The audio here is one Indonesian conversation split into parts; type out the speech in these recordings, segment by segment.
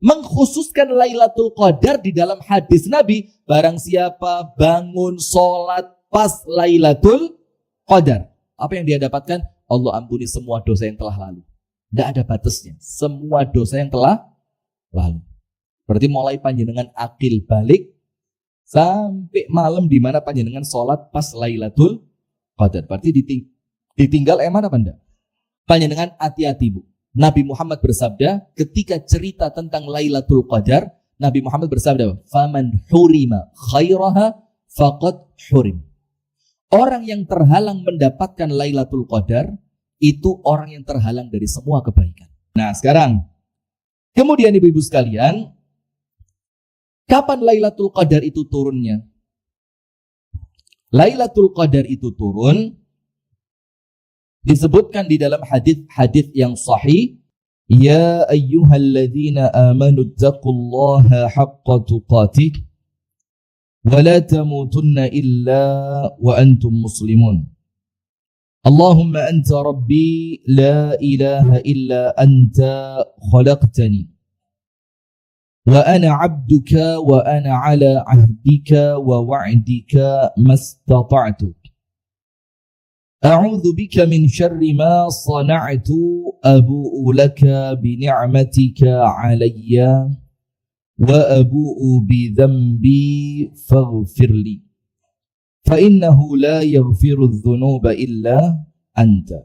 mengkhususkan Lailatul Qadar di dalam hadis Nabi, barang siapa bangun sholat pas Lailatul Qadar, apa yang dia dapatkan? Allah ampuni semua dosa yang telah lalu. Tidak ada batasnya, semua dosa yang telah lalu. Berarti mulai panjenengan akil balik sampai malam di mana panjenengan sholat pas Lailatul Qadar. Berarti ditinggal eman apa enggak? Panjenengan hati-hati, Bu. Nabi Muhammad bersabda ketika cerita tentang Lailatul Qadar, Nabi Muhammad bersabda, "Faman hurima khairaha faqad hurim." Orang yang terhalang mendapatkan Lailatul Qadar itu orang yang terhalang dari semua kebaikan. Nah, sekarang kemudian ibu-ibu sekalian, kapan Lailatul Qadar itu turunnya? Lailatul Qadar itu turun disebutkan di dalam hadis yang sahih, ya ayyuhalladzina amanu taqullaha haqqa tuqatih wa la tamutunna illa wa antum muslimun. Allahumma anta rabbi la ilaha illa anta khalaqtani wa ana 'abduka wa ana 'ala 'ahdika wa wa'dika mastata'tu. A'udzu bika min syarri ma sana'tu abu'u laka bi ni'matika 'alayya wa abu'u bi dhanbi faghfirli fa innahu la yaghfiru adh-dhunuba illa anta.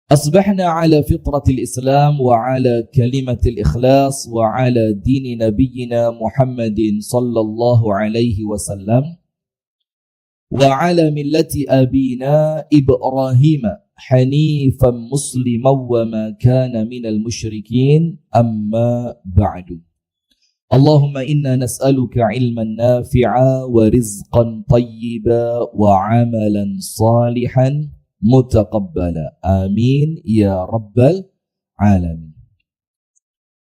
أصبحنا على فطرة الإسلام وعلى كلمة الإخلاص وعلى دين نبينا محمد صلى الله عليه وسلم وعلى ملة أبينا إبراهيم حنيفا مسلما وما كان من المشركين أما بعد. اللهم إنا نسألك علما نافعا ورزقا طيبا وعملا صالحا متقبلا آمين يا رب العالمين.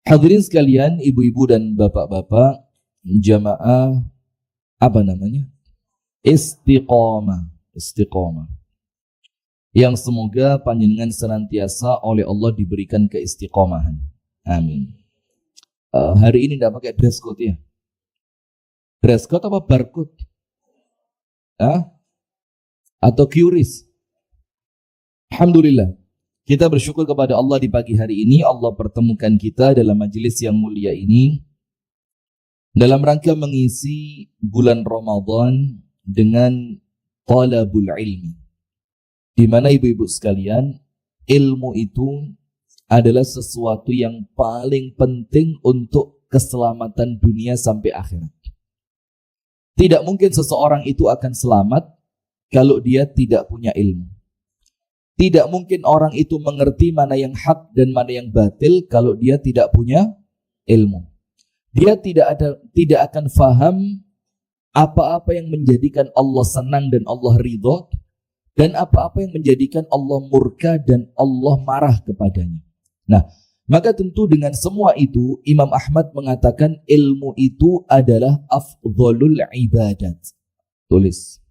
Hadirin sekalian, ibu-ibu dan bapak-bapak, jamaah apa namanya? Istiqomah. Yang semoga panjenengan senantiasa oleh Allah diberikan keistiqomahan. Amin. Hari ini tidak pakai dress code ya? Dress code apa barcode? Atau QRIS? Alhamdulillah. Kita bersyukur kepada Allah di pagi hari ini. Allah pertemukan kita dalam majelis yang mulia ini dalam rangka mengisi bulan Ramadan dengan talabul ilmi. Di mana ibu-ibu sekalian, ilmu itu adalah sesuatu yang paling penting untuk keselamatan dunia sampai akhirat. Tidak mungkin seseorang itu akan selamat kalau dia tidak punya ilmu. Tidak mungkin orang itu mengerti mana yang hak dan mana yang batil kalau dia tidak punya ilmu. Dia tidak akan faham apa-apa yang menjadikan Allah senang dan Allah ridho, dan apa-apa yang menjadikan Allah murka dan Allah marah kepadanya. Nah, maka tentu dengan semua itu Imam Ahmad mengatakan ilmu itu adalah afdhalul ibadat. Tulis.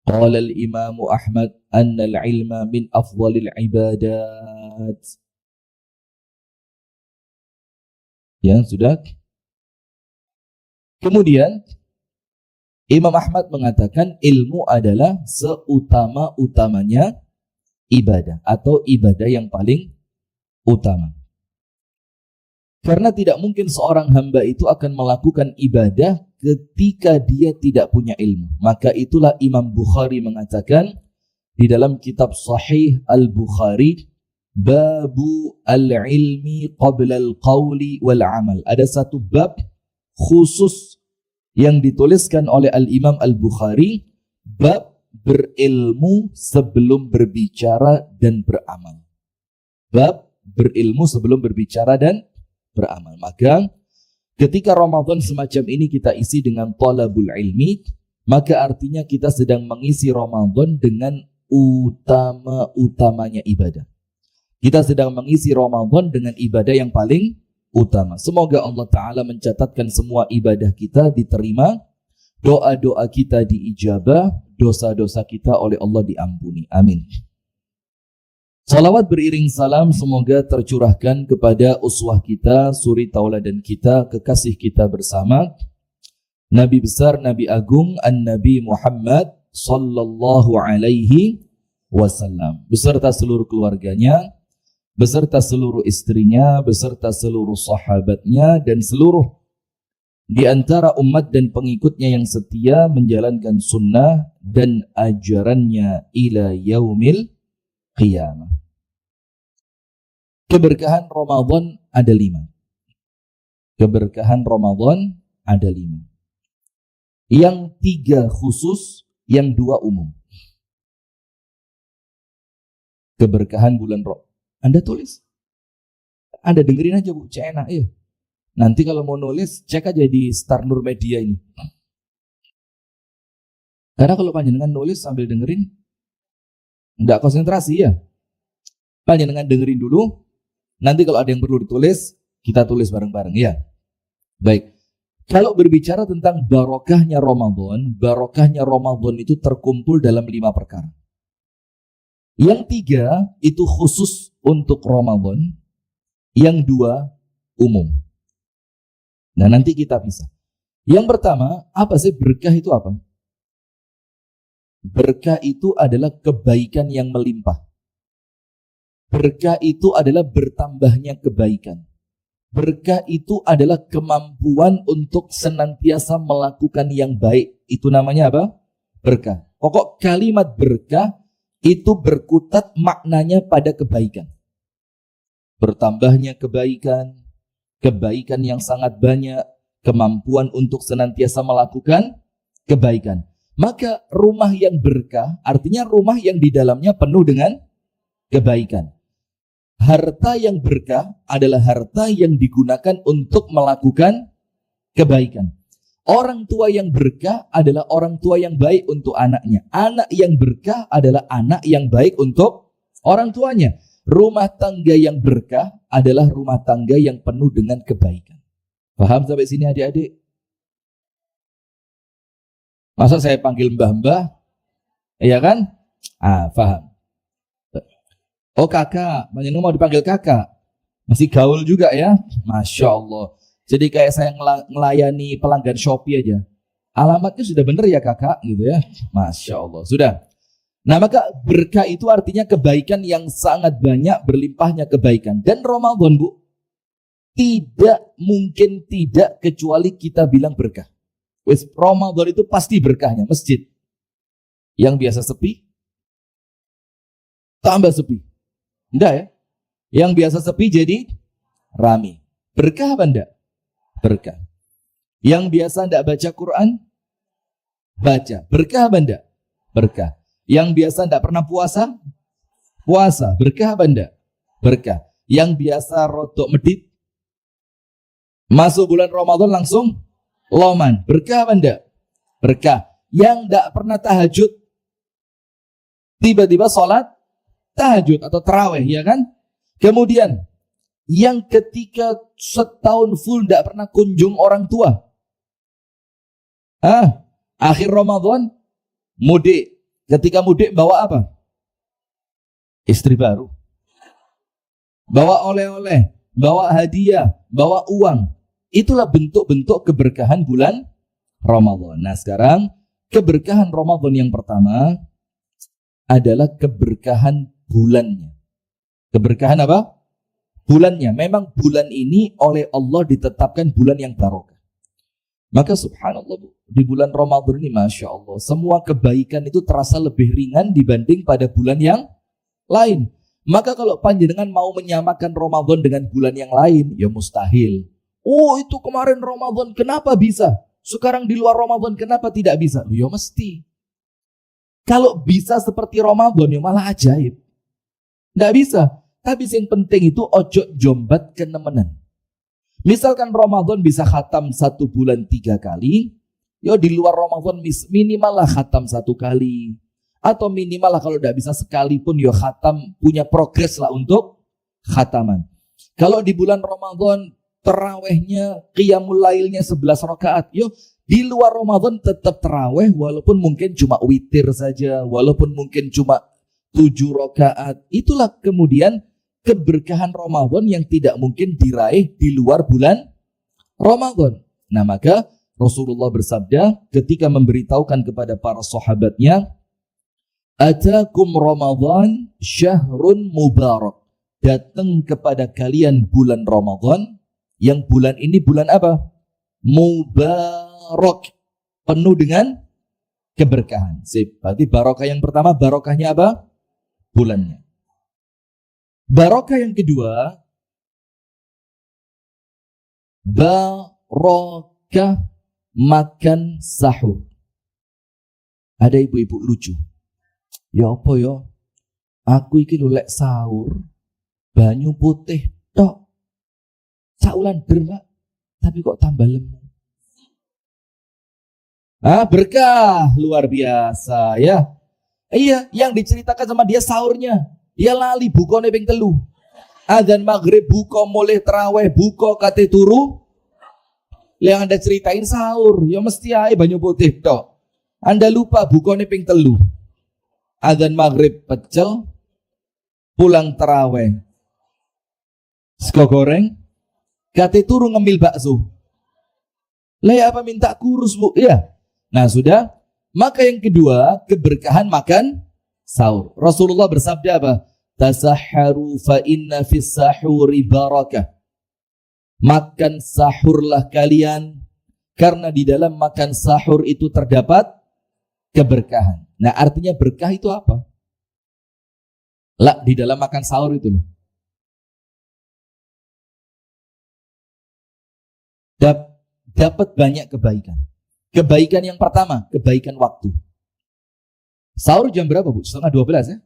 Qala al-Imam Ahmad anna al-ilma min afdhalil ibadat. Ya, sudah. Kemudian Imam Ahmad mengatakan ilmu adalah seutama-utamanya ibadah atau ibadah yang paling utama. Karena tidak mungkin seorang hamba itu akan melakukan ibadah ketika dia tidak punya ilmu. Maka itulah Imam Bukhari mengatakan di dalam kitab Sahih Al-Bukhari, Babu al-ilmi qabla al-qawli wal-amal. Ada satu bab khusus yang dituliskan oleh Al-Imam Al-Bukhari, bab berilmu sebelum berbicara dan beramal. Bab berilmu sebelum berbicara dan beramal. Maka ketika Ramadan semacam ini kita isi dengan talabul ilmi, maka artinya kita sedang mengisi Ramadan dengan utama-utamanya ibadah. Kita sedang mengisi Ramadan dengan ibadah yang paling utama. Semoga Allah Ta'ala mencatatkan semua ibadah kita diterima, doa-doa kita diijabah, dosa-dosa kita oleh Allah diampuni. Amin. Salawat beriring salam semoga tercurahkan kepada uswah kita, suri tauladan kita, kekasih kita bersama, Nabi besar, Nabi agung, An-Nabi Muhammad sallallahu alaihi wasallam, beserta seluruh keluarganya, beserta seluruh istrinya, beserta seluruh sahabatnya, dan seluruh di antara umat dan pengikutnya yang setia menjalankan sunnah dan ajarannya ila yaumil qiyamah. Keberkahan Ramadan ada 5. Keberkahan Ramadan ada 5. Yang 3 khusus, yang 2 umum. Keberkahan bulan Ramadan. Anda tulis. Anda dengerin aja Bu, enak ya. Nanti kalau mau nulis, cek aja di Star Nur Media ini. Karena kalau panjenengan nulis sambil dengerin, nggak konsentrasi ya. Panjenengan dengerin dulu, nanti kalau ada yang perlu ditulis, kita tulis bareng-bareng ya. Baik, kalau berbicara tentang barokahnya Ramadan itu terkumpul dalam 5 perkara. Yang 3 itu khusus untuk Ramadan, yang 2 umum. Nah nanti kita bisa. Yang pertama, apa sih berkah itu apa? Berkah itu adalah kebaikan yang melimpah. Berkah itu adalah bertambahnya kebaikan. Berkah itu adalah kemampuan untuk senantiasa melakukan yang baik. Itu namanya apa? Berkah. Pokok kalimat berkah itu berkutat maknanya pada kebaikan. Bertambahnya kebaikan, kebaikan yang sangat banyak, kemampuan untuk senantiasa melakukan kebaikan. Maka rumah yang berkah artinya rumah yang di dalamnya penuh dengan kebaikan. Harta yang berkah adalah harta yang digunakan untuk melakukan kebaikan. Orang tua yang berkah adalah orang tua yang baik untuk anaknya. Anak yang berkah adalah anak yang baik untuk orang tuanya. Rumah tangga yang berkah adalah rumah tangga yang penuh dengan kebaikan. Paham sampai sini adik-adik? Masa saya panggil mbah-mbah? Iya kan? Paham. Oh kakak, banyak mau dipanggil kakak. Masih gaul juga ya? Masya Allah. Jadi kayak saya melayani pelanggan Shopee aja. Alamatnya sudah benar ya kakak? Gitu ya. Masya Allah. Sudah. Nah maka berkah itu artinya kebaikan yang sangat banyak, berlimpahnya kebaikan. Dan Ramadan Bu, tidak mungkin tidak kecuali kita bilang berkah. Wes Ramadan itu pasti berkahnya. Masjid yang biasa sepi, tambah sepi. Enggak ya? Yang biasa sepi jadi rame. Berkah apa enggak? Berkah. Yang biasa enggak baca Quran, baca. Berkah apa enggak? Berkah. Yang biasa enggak pernah puasa, puasa. Berkah apa enggak? Berkah. Yang biasa rodok medit, masuk bulan Ramadan langsung loman. Berkah apa enggak? Berkah. Yang enggak pernah tahajud, tiba-tiba sholat tahajud atau tarawih, ya kan? Kemudian yang ketika setahun full tidak pernah kunjung orang tua, akhir Ramadan mudik. Ketika mudik bawa apa? Istri baru, bawa oleh-oleh, bawa hadiah, bawa uang. Itulah bentuk-bentuk keberkahan bulan Ramadan. Nah sekarang keberkahan Ramadan yang pertama adalah keberkahan bulannya. Keberkahan apa? Bulannya. Memang bulan ini oleh Allah ditetapkan bulan yang barokah. Maka subhanallah Bu, di bulan Ramadan ini Masya Allah, semua kebaikan itu terasa lebih ringan dibanding pada bulan yang lain. Maka kalau panjenengan mau menyamakan Ramadan dengan bulan yang lain, ya mustahil. Oh itu kemarin Ramadan, kenapa bisa? Sekarang di luar Ramadan, kenapa tidak bisa? Ya mesti. Kalau bisa seperti Ramadan, ya malah ajaib. Nggak bisa. Tapi yang penting itu ojo jombat kenemenan. Misalkan Ramadan bisa khatam 1 bulan 3 kali, ya di luar Ramadan minimal lah khatam 1 kali. Atau minimal lah kalau tidak bisa sekali pun ya khatam, punya progres lah untuk khataman. Kalau di bulan Ramadan terawihnya, qiyamul lailnya 11 rakaat, yo di luar Ramadan tetap terawih walaupun mungkin cuma witir saja, walaupun mungkin cuma 7 rakaat. Itulah kemudian keberkahan Ramadan yang tidak mungkin diraih di luar bulan Ramadan. Nah, maka Rasulullah bersabda ketika memberitahukan kepada para sahabatnya, "Atakum Ramadan syahrun mubarak." Datang kepada kalian bulan Ramadan, yang bulan ini bulan apa? Mubarak, penuh dengan keberkahan. Berarti barokah yang pertama, barokahnya apa? Bulannya. Barokah yang kedua, barokah makan sahur. Ada ibu-ibu lucu. Ya apa ya? Aku iki lek sahur banyu putih tok. Saulan bermak, tapi kok tambah lemu. Berkah luar biasa ya. Iya, yang diceritakan sama dia sahurnya. Dia lali buka ping 3. Adzan maghrib buka, mulai terawih buka, kate turu. Yang Anda ceritain sahur, ya mesti ae banyu putih tok. Anda lupa buka ping 3. Adzan maghrib pecel, pulang terawih sego goreng, kate turu ngemil bakso. Lah apa minta kurus, Bu? Iya. Nah, sudah. Maka yang kedua, keberkahan makan sahur. Rasulullah bersabda apa? Tasahharu fa inna fis sahuri barakah. Makan sahurlah kalian, karena di dalam makan sahur itu terdapat keberkahan. Nah, artinya berkah itu apa? Lah, di dalam makan sahur itu loh. Dapat banyak kebaikan. Kebaikan yang pertama, kebaikan waktu. Sahur jam berapa, Bu? 11:30 ya?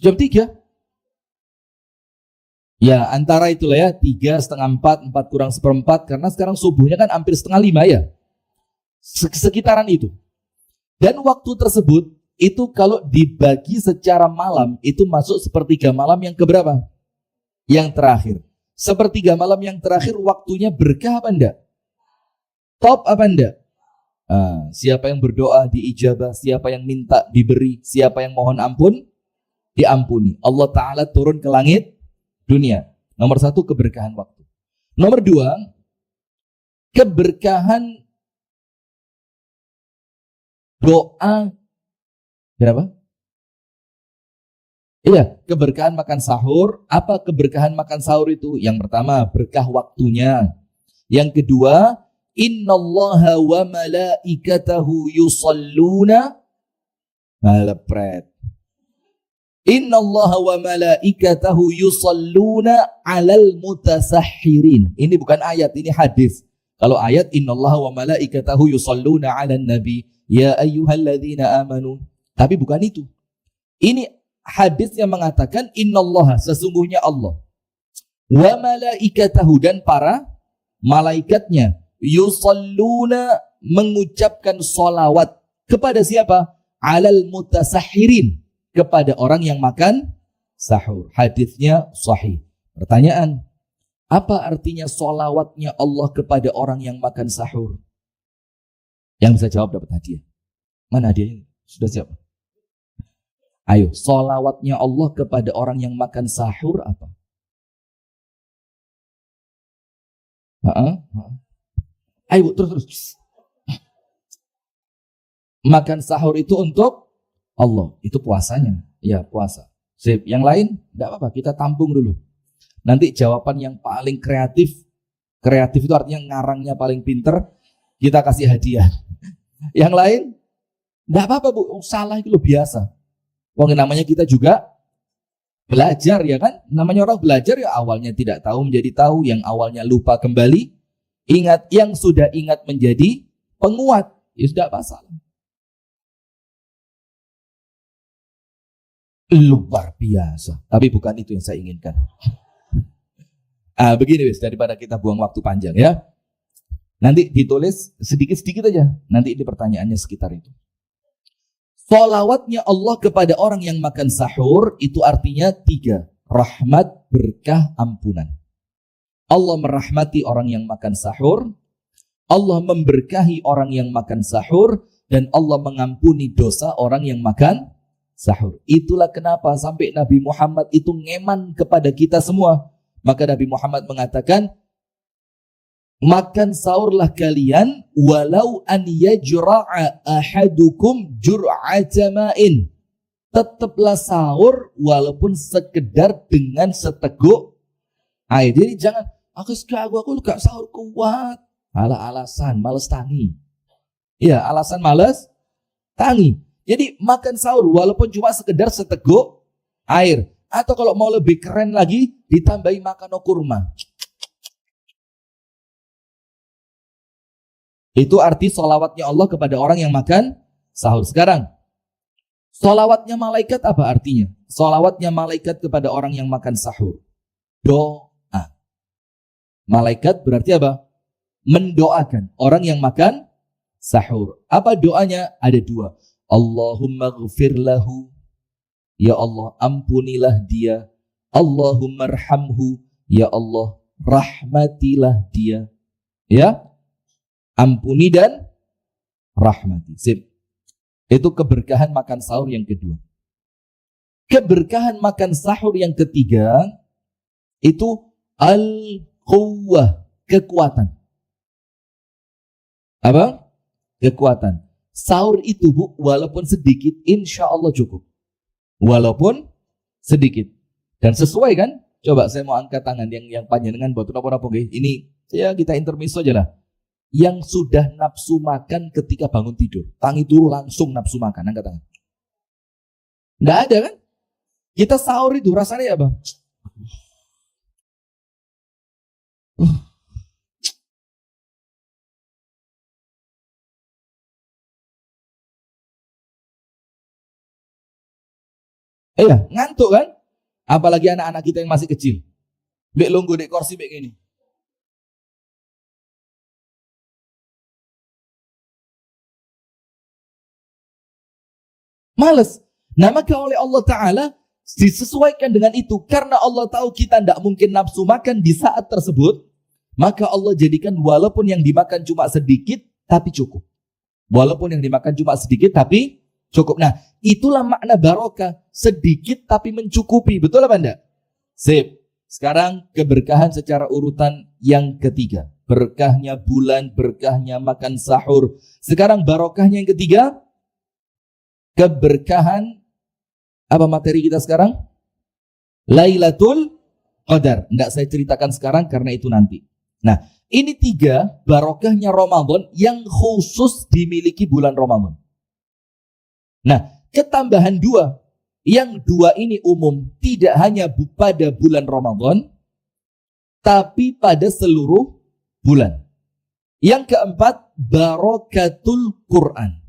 Jam 3? Ya, antara itulah ya, 3, setengah 4, 4 kurang 1/4, karena sekarang subuhnya kan hampir 4:30 ya. Sekitaran itu. Dan waktu tersebut, itu kalau dibagi secara malam, itu masuk sepertiga malam yang keberapa? Yang terakhir. Sepertiga malam yang terakhir, waktunya berkah apa enggak? Top apa enggak? Siapa yang berdoa diijabah, siapa yang minta diberi, siapa yang mohon ampun diampuni. Allah Ta'ala turun ke langit dunia. Nomor 1, keberkahan waktu. Nomor 2, keberkahan doa. Berapa? Iya, keberkahan makan sahur. Apa keberkahan makan sahur itu? Yang pertama, berkah waktunya. Yang kedua, innallaha wa malaikatahu yusalluna malepret. Innallaha wa malaikatahu yusalluna alal mutasahhirin. Ini bukan ayat, ini hadis. Kalau ayat, innallaha wa malaikatahu yusalluna alan nabi ya ayyuhalladzina amanu. Tapi bukan itu. Ini hadis yang mengatakan innallaha, sesungguhnya Allah, wa malaikatahu, dan para malaikatnya, yusalluna, mengucapkan salawat kepada siapa? Alal mutasahhirin, kepada orang yang makan sahur. Hadisnya sahih. Pertanyaan, apa artinya salawatnya Allah kepada orang yang makan sahur? Yang bisa jawab dapat hadiah. Mana hadiahnya? Sudah siap? Ayo, salawatnya Allah kepada orang yang makan sahur apa? Ayo, terus. Makan sahur itu untuk Allah, itu puasanya. Ya, puasa. Sip. Yang lain, enggak apa-apa, kita tampung dulu. Nanti jawaban yang paling kreatif itu artinya ngarangnya paling pinter, kita kasih hadiah. Yang lain, enggak apa-apa, Bu. Salah itu loh, biasa. Wong namanya kita juga belajar, ya kan? Namanya orang belajar, ya awalnya tidak tahu menjadi tahu, yang awalnya lupa kembali ingat, yang sudah ingat menjadi penguat. Ya sudah, masalah. Luar biasa. Tapi bukan itu yang saya inginkan. Begini wis, daripada kita buang waktu panjang ya. Nanti ditulis sedikit-sedikit aja. Nanti ini pertanyaannya sekitar itu. Salawatnya Allah kepada orang yang makan sahur itu artinya 3. Rahmat, berkah, ampunan. Allah merahmati orang yang makan sahur, Allah memberkahi orang yang makan sahur, dan Allah mengampuni dosa orang yang makan sahur. Itulah kenapa sampai Nabi Muhammad itu ngeman kepada kita semua. Maka Nabi Muhammad mengatakan, makan sahurlah kalian walau an yajra'a ahadukum jur'ata ma'in. Tetaplah sahur walaupun sekedar dengan seteguk air. Jadi jangan, aku gak sahur kuat. Alasan males tangi. Ya, alasan males tangi. Jadi makan sahur walaupun cuma sekedar seteguk air. Atau kalau mau lebih keren lagi, ditambahi makan kurma. Itu arti sholawatnya Allah kepada orang yang makan sahur. Sekarang, sholawatnya malaikat apa artinya? Sholawatnya malaikat kepada orang yang makan sahur. Doa. Malaikat berarti apa? Mendoakan orang yang makan sahur. Apa doanya? Ada dua. Allahumma ghfir lahu. Ya Allah, ampunilah dia. Allahumma arhamhu. Ya Allah, rahmatilah dia. Ya. Ampuni dan rahmati. Sip. Itu keberkahan makan sahur yang kedua. Keberkahan makan sahur yang ketiga itu al-quwwah, kekuatan. Apa? Kekuatan. Sahur itu Bu, walaupun sedikit, insya Allah cukup. Walaupun sedikit. Dan sesuai kan? Coba saya mau angkat tangan yang panjenengan buat apa-apa. Ini ya kita intermezzo aja lah. Yang sudah nafsu makan ketika bangun tidur. Tangi dulu langsung nafsu makan. Angkat tangan. Nggak ada kan? Kita sahur itu rasanya apa? Iya, ngantuk kan? Apalagi anak-anak kita yang masih kecil. Bek lunggu dek kursi bek gini. Males. Nah maka oleh Allah Ta'ala disesuaikan dengan itu. Karena Allah tahu kita tidak mungkin nafsu makan di saat tersebut. Maka Allah jadikan walaupun yang dimakan cuma sedikit tapi cukup. Walaupun yang dimakan cuma sedikit tapi cukup. Nah itulah makna barokah. Sedikit tapi mencukupi. Betul apa enggak? Sip. Sekarang keberkahan secara urutan yang ketiga. Berkahnya bulan, berkahnya makan sahur. Sekarang barokahnya yang ketiga. Keberkahan apa materi kita sekarang? Lailatul Qadar. Enggak saya ceritakan sekarang karena itu nanti. Nah, ini tiga barokahnya Ramadan yang khusus dimiliki bulan Ramadan. Nah, ketambahan dua. Yang dua ini umum, tidak hanya pada bulan Ramadan, tapi pada seluruh bulan. Yang keempat, barokatul Quran.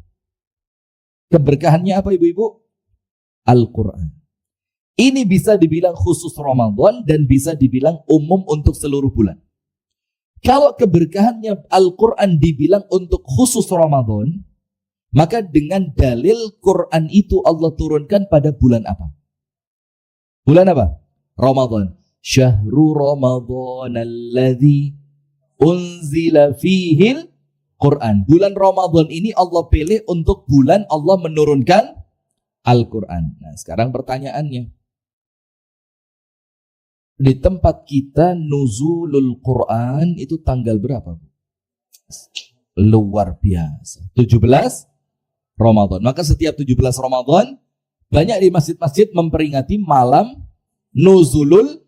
Keberkahannya apa ibu-ibu? Al-Quran. Ini bisa dibilang khusus Ramadan dan bisa dibilang umum untuk seluruh bulan. Kalau keberkahannya Al-Quran dibilang untuk khusus Ramadan, maka dengan dalil Quran itu Allah turunkan pada bulan apa? Bulan apa? Ramadan. Syahrul Ramadan alladzi unzila fihil Quran. Bulan Ramadan ini Allah pilih untuk bulan Allah menurunkan Al-Quran. Nah sekarang pertanyaannya. Di tempat kita nuzulul Quran itu tanggal berapa? Luar biasa. 17 Ramadan. Maka setiap 17 Ramadan banyak di masjid-masjid memperingati malam nuzulul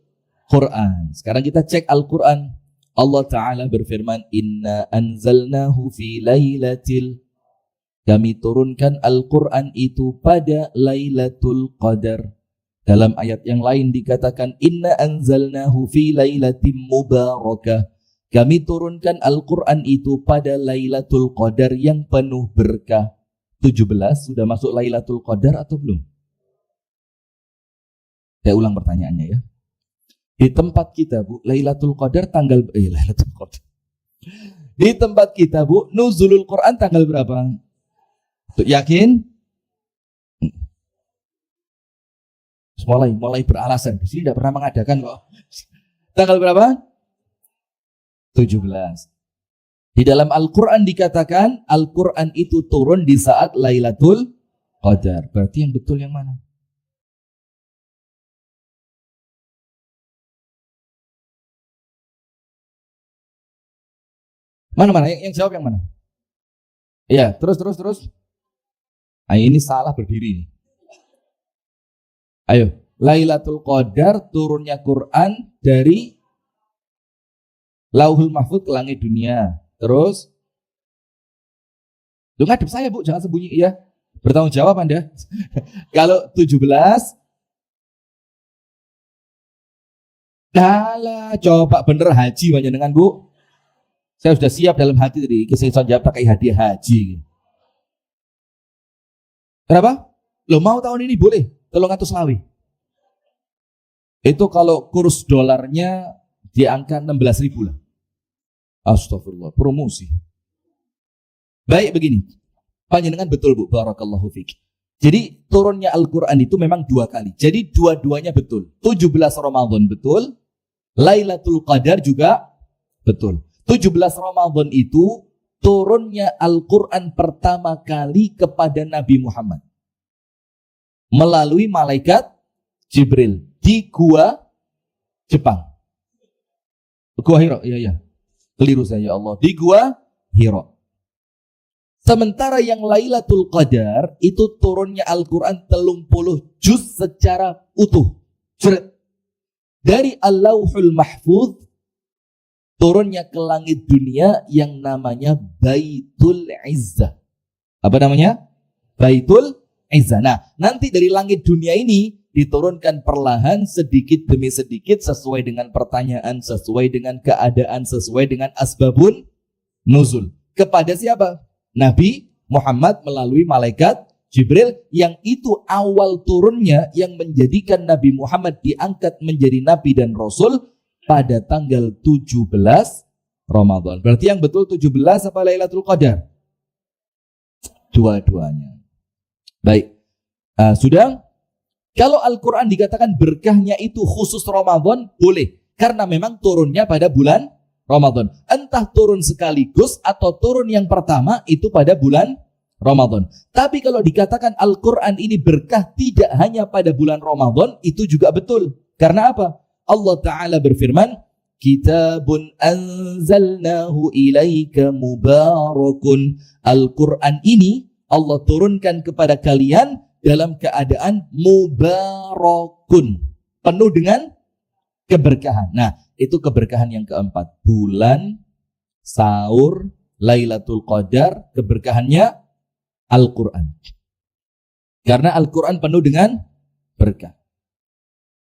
Quran. Sekarang kita cek Al-Quran. Allah Ta'ala berfirman, Inna anzalnahu fi laylatil. Kami turunkan Al-Quran itu pada Lailatul Qadar. Dalam ayat yang lain dikatakan, Inna anzalnahu fi laylatim mubarakah. Kami turunkan Al-Quran itu pada Lailatul Qadar yang penuh berkah. 17 sudah masuk Lailatul Qadar atau belum? Saya ulang pertanyaannya ya. Di tempat kita Bu, Lailatul Qadar tanggal Lailatul Qadar. Di tempat kita Bu, nuzulul Quran tanggal berapa? Tuh, yakin? Mulai beralasan. Di sini tidak pernah mengadakan kok. Tanggal berapa? 17. Di dalam Al-Quran dikatakan Al-Quran itu turun di saat Lailatul Qadar. Berarti yang betul yang mana? Mana? Yang jawab yang mana? Iya, terus. Ini salah berdiri nih. Ayo, Lailatul Qadar turunnya Quran dari Lauhul Mahfuz ke langit dunia. Terus, lu ngadep saya Bu, jangan sembunyi. Iya, bertanggung jawab Anda. Kalau 17, coba bener haji dengan Bu. Saya sudah siap dalam hati tadi, kisah jawab pakai hadiah haji. Kenapa? Lo mau tahun ini boleh, 300 lawi. Itu kalau kurs dolarnya di angka 16.000 lah. Astagfirullah, promosi. Baik begini, panjenengan betul Bu, barakallahu fiik. Jadi turunnya Al-Quran itu memang 2 kali. Jadi dua-duanya betul. 17 Ramadan betul, Lailatul Qadar juga betul. 17 Ramadan itu turunnya Al-Quran pertama kali kepada Nabi Muhammad melalui malaikat Jibril di Gua Jepang. Gua Hiro, iya. Keliru saya, ya Allah. Di Gua Hiro. Sementara yang Lailatul Qadar itu turunnya Al-Quran 30 juz secara utuh. Dari Al-Lauhul Mahfuz turunnya ke langit dunia yang namanya Baitul Izzah. Apa namanya? Baitul Izzah. Nah, nanti dari langit dunia ini diturunkan perlahan sedikit demi sedikit sesuai dengan pertanyaan, sesuai dengan keadaan, sesuai dengan asbabun nuzul. Kepada siapa? Nabi Muhammad melalui malaikat Jibril, yang itu awal turunnya yang menjadikan Nabi Muhammad diangkat menjadi Nabi dan Rasul pada tanggal 17 Ramadan. Berarti yang betul 17 apa Lailatul Qadar? Dua-duanya. Baik. Sudah? Kalau Al-Quran dikatakan berkahnya itu khusus Ramadan, boleh. Karena memang turunnya pada bulan Ramadan. Entah turun sekaligus atau turun yang pertama itu pada bulan Ramadan. Tapi kalau dikatakan Al-Quran ini berkah tidak hanya pada bulan Ramadan, itu juga betul. Karena apa? Allah Ta'ala berfirman, Kitabun anzalnahu ilaika mubarakun. Al-Quran ini Allah turunkan kepada kalian dalam keadaan mubarakun, penuh dengan keberkahan. Nah, itu keberkahan yang keempat. Bulan, sahur, Lailatul Qadar, keberkahannya Al-Quran. Karena Al-Quran penuh dengan berkah.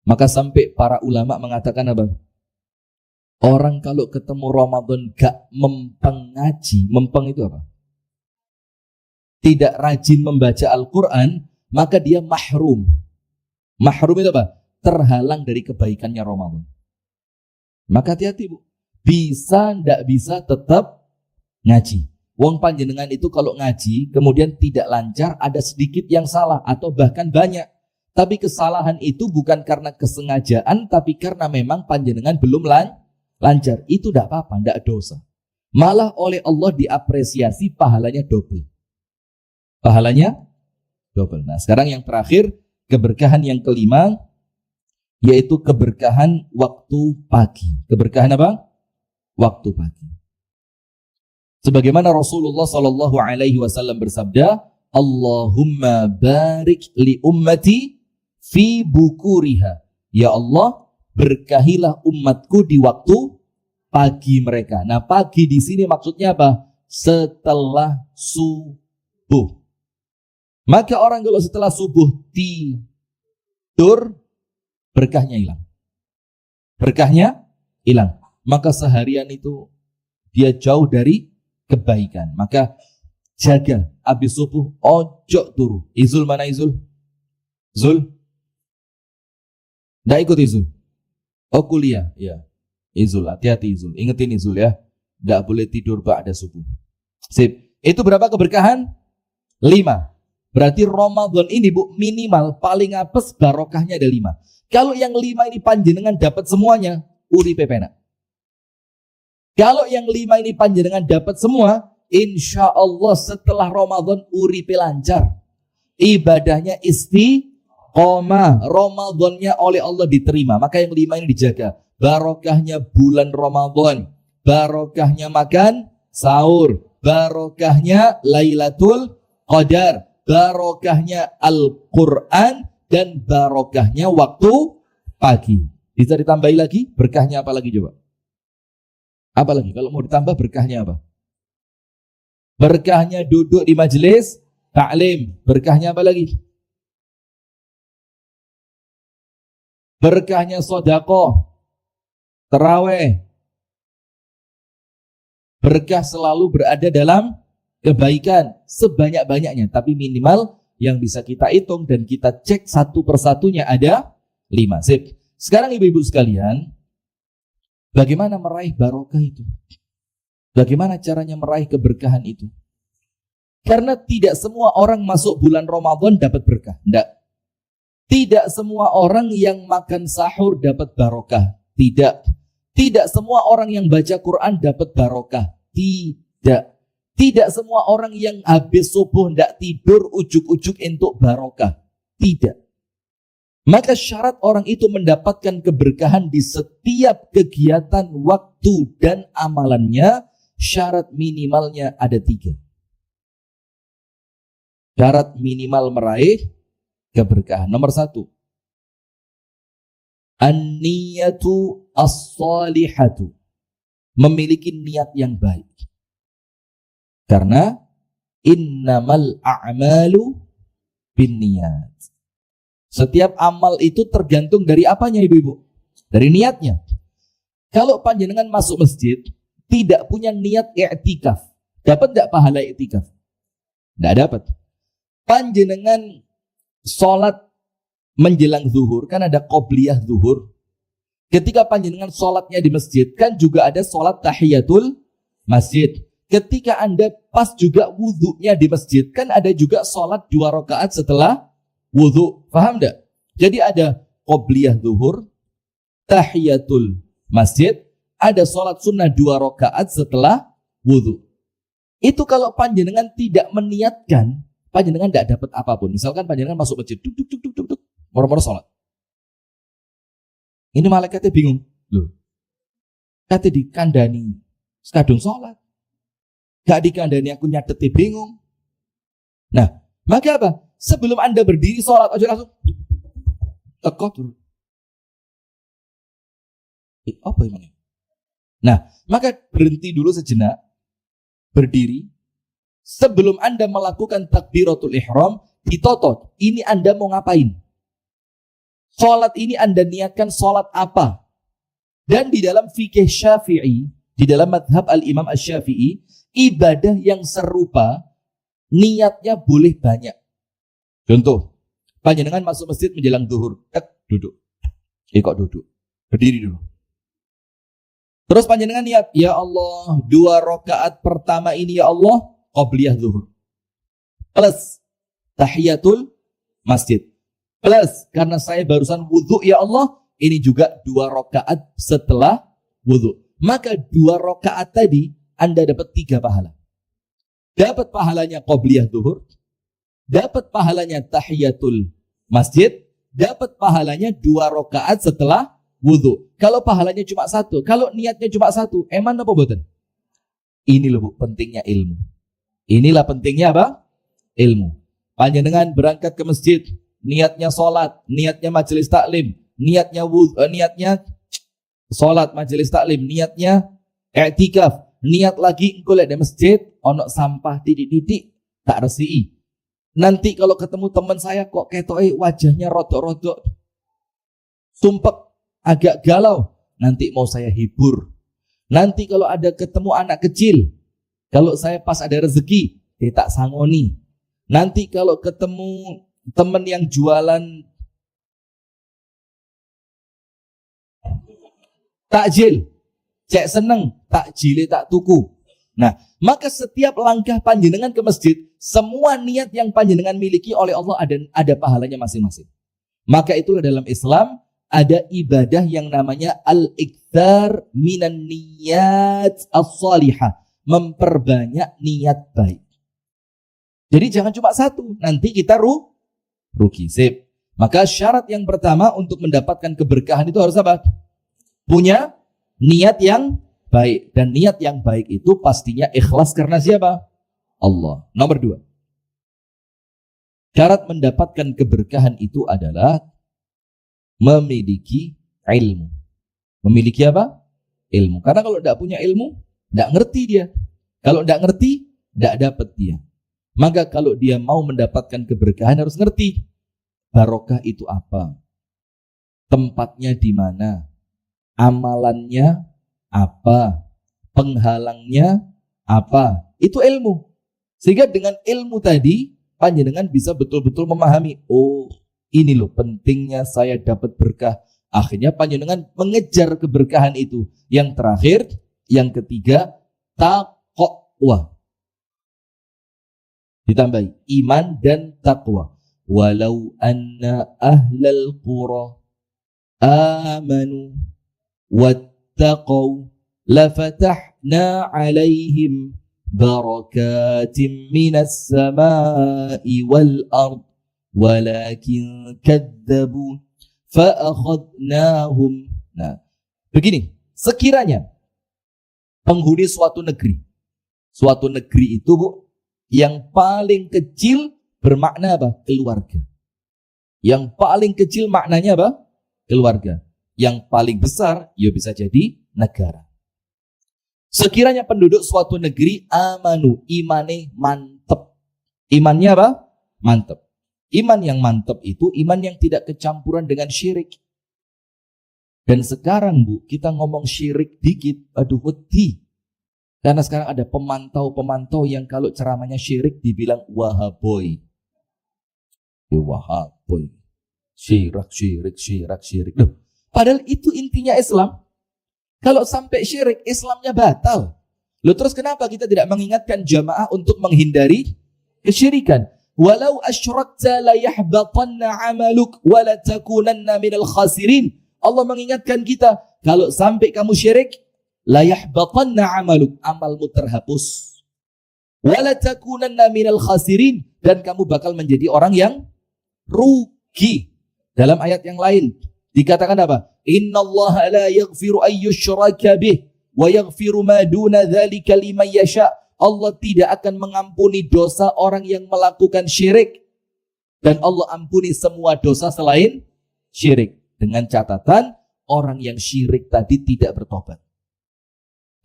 Maka sampai para ulama mengatakan apa? Orang kalau ketemu Ramadan gak mempeng ngaji, mempeng itu apa? Tidak rajin membaca Al-Quran, maka dia mahrum. Mahrum itu apa? Terhalang dari kebaikannya Ramadan. Maka hati-hati Bu. Bisa ndak bisa tetap ngaji. Wong panjenengan itu kalau ngaji kemudian tidak lancar, ada sedikit yang salah atau bahkan banyak. Tapi kesalahan itu bukan karena kesengajaan, tapi karena memang panjenengan belum lancar. Itu tidak apa-apa, tidak dosa. Malah oleh Allah diapresiasi, pahalanya double. Pahalanya double. Nah, sekarang yang terakhir, keberkahan yang kelima, yaitu keberkahan waktu pagi. Keberkahan apa? Waktu pagi. Sebagaimana Rasulullah SAW bersabda, Allahumma barik li ummati fi bukuriha. Ya Allah, berkahilah umatku di waktu pagi mereka. Nah, pagi di sini maksudnya apa? Setelah subuh. Maka orang kalau setelah subuh tidur, berkahnya hilang. Berkahnya hilang. Maka seharian itu dia jauh dari kebaikan. Maka jaga habis subuh ojo turu. Izul mana Izul? Zul? Nggak ikut Izul? Oh kuliah? Ya. Izul, hati-hati Izul. Ingetin Izul ya. Nggak boleh tidur ba'da subuh. Sip. Itu berapa keberkahan? 5. Berarti Ramadan ini Bu minimal paling apes barokahnya ada 5. Kalau yang 5 ini panjenengan dapat semuanya, uripe penak. Kalau yang 5 ini panjenengan dapat semua, insya Allah setelah Ramadan uripe lancar. ibadahnya istiqomah, Ramadannya oleh Allah diterima. Maka yang 5 ini dijaga. Barokahnya bulan Ramadan, barokahnya makan sahur, barokahnya Lailatul Qadar, barokahnya Al-Quran, dan barokahnya waktu pagi. Bisa ditambahi lagi? Berkahnya apa lagi coba? Apa lagi? Kalau mau ditambah berkahnya apa? Berkahnya duduk di majelis taklim. Berkahnya apa lagi? Berkahnya sedekah, tarawih. Berkah selalu berada dalam kebaikan sebanyak-banyaknya. Tapi minimal yang bisa kita hitung dan kita cek satu persatunya ada 5. Sip. Sekarang ibu-ibu sekalian, bagaimana meraih barokah itu? Bagaimana caranya meraih keberkahan itu? Karena tidak semua orang masuk bulan Ramadan dapat berkah. Tidak. Tidak semua orang yang makan sahur dapat barokah. Tidak. Tidak semua orang yang baca Quran dapat barokah. Tidak. Tidak semua orang yang habis subuh tidak tidur ujuk-ujuk untuk barokah. Tidak. Maka syarat orang itu mendapatkan keberkahan di setiap kegiatan, waktu, dan amalannya, syarat minimalnya ada 3. Syarat minimal meraih keberkahan. Nomor 1. An-niyatu as-salihatu. Memiliki niat yang baik. Karena innamal a'malu binniyat. Setiap amal itu tergantung dari apanya ibu-ibu? Dari niatnya. Kalau panjenengan masuk masjid, tidak punya niat i'tikaf, dapat tidak pahala i'tikaf? Tidak dapat. Panjenengan sholat menjelang zuhur, kan ada qobliyah zuhur. Ketika panjenengan sholatnya di masjid, kan juga ada sholat tahiyatul masjid. Ketika Anda pas juga wudhunya di masjid, kan ada juga sholat 2 rakaat setelah wudhu. Paham enggak? Jadi ada qobliyah zuhur, tahiyatul masjid, ada sholat sunnah 2 rakaat setelah wudhu. Itu kalau panjenengan tidak meniatkan, panjenengan tidak dapat apapun. Misalkan panjenengan masuk masjid, duk, moro-moro sholat. Ini malaikatnya bingung. Loh, kata dikandani, sekadung sholat. Gak dikandani aku nyateti bingung. Nah, maka apa? Sebelum Anda berdiri sholat, aja langsung teko dulu. Apa emangnya? Nah, maka berhenti dulu sejenak, berdiri. Sebelum Anda melakukan takbiratul ihram, ditotot. Ini Anda mau ngapain? Sholat ini Anda niatkan sholat apa? Dan di dalam fikih Syafi'i, di dalam madhab al-Imam Asy-Syafi'i, ibadah yang serupa, niatnya boleh banyak. Contoh, panjenengan masuk masjid menjelang zuhur, duduk. Kok duduk? Berdiri dulu. Terus panjenengan niat, ya Allah, 2 rakaat pertama ini ya Allah, qobliyah zuhur. Plus tahiyatul masjid. Plus karena saya barusan wudhu ya Allah, ini juga 2 rakaat setelah wudhu. Maka 2 rakaat tadi Anda dapat 3 pahala. Dapat pahalanya qobliyah zuhur, dapat pahalanya tahiyatul masjid, dapat pahalanya 2 rakaat setelah wudhu. Kalau pahalanya cuma 1, kalau niatnya cuma 1, eman apa boten? Ini loh Bu, pentingnya ilmu. Inilah pentingnya apa? Ilmu. Panjenengan berangkat ke masjid, niatnya sholat, niatnya majelis taklim, niatnya niatnya sholat majelis taklim, niatnya i'tikaf, niat lagi engko lek di masjid ono sampah titik-titik tak resiki. Nanti kalau ketemu teman saya kok ketoke wajahnya rodok-rodok, sumpek, agak galau, nanti mau saya hibur. Nanti kalau ada ketemu anak kecil, kalau saya pas ada rezeki, tak sangoni. Nanti kalau ketemu teman yang jualan takjil, cek seneng, takjile tak tuku. Nah, maka setiap langkah panjenengan ke masjid, semua niat yang panjenengan miliki oleh Allah ada pahalanya masing-masing. Maka itulah dalam Islam ada ibadah yang namanya al-iktsar minan niyat as-salihah, memperbanyak niat baik. Jadi jangan cuma satu, nanti kita rugi. Sip. Maka syarat yang pertama untuk mendapatkan keberkahan itu harus apa? Punya niat yang baik. Dan niat yang baik itu pastinya ikhlas karena siapa? Allah. Nomor 2. Syarat mendapatkan keberkahan itu adalah memiliki ilmu. Memiliki apa? Ilmu. Karena kalau tidak punya ilmu, tidak ngerti dia. Kalau tidak ngerti, tidak dapat dia. Maka kalau dia mau mendapatkan keberkahan harus ngerti. Barokah itu apa? Tempatnya di mana? Amalannya apa? Penghalangnya apa? Itu ilmu. Sehingga dengan ilmu tadi, panjenengan bisa betul-betul memahami, oh ini loh pentingnya saya dapat berkah. Akhirnya panjenengan mengejar keberkahan itu. Yang terakhir, yang ketiga, taqwa. Ditambahi iman dan taqwa. Walau anna ahlal qura amanu wattaqau lafatahna alaihim barakatim minas samai wal ard walakin kadzabu fa'akhadnahum. Nah, begini, sekiranya penghuni suatu negeri itu, Bu, yang paling kecil bermakna apa? Keluarga. Yang paling kecil maknanya apa? Keluarga. Yang paling besar, ya bisa jadi negara. Sekiranya penduduk suatu negeri amanu, imane mantep. Imannya apa? Mantep. Iman yang mantep itu iman yang tidak kecampuran dengan syirik. Dan sekarang, Bu, kita ngomong syirik dikit, aduh wedi. Karena sekarang ada pemantau-pemantau yang kalau ceramahnya syirik dibilang wahaboy. Wahaboy. Syirik. Loh, padahal itu intinya Islam. Kalau sampai syirik, Islamnya batal. Loh, terus kenapa kita tidak mengingatkan jamaah untuk menghindari kesyirikan? Walau asyrakta la yahbatanna amaluk wa la takunanna minal khasirin. Allah mengingatkan kita, kalau sampai kamu syirik, la yahbatanna amaluk, amalmu terhapus. Wa la takunanna minal khasirin, dan kamu bakal menjadi orang yang rugi. Dalam ayat yang lain dikatakan apa? Innallaha la yaghfiru ayyushraka bih wa yaghfiru ma duna dzalika liman yasha. Allah tidak akan mengampuni dosa orang yang melakukan syirik, dan Allah ampuni semua dosa selain syirik. Dengan catatan orang yang syirik tadi tidak bertobat.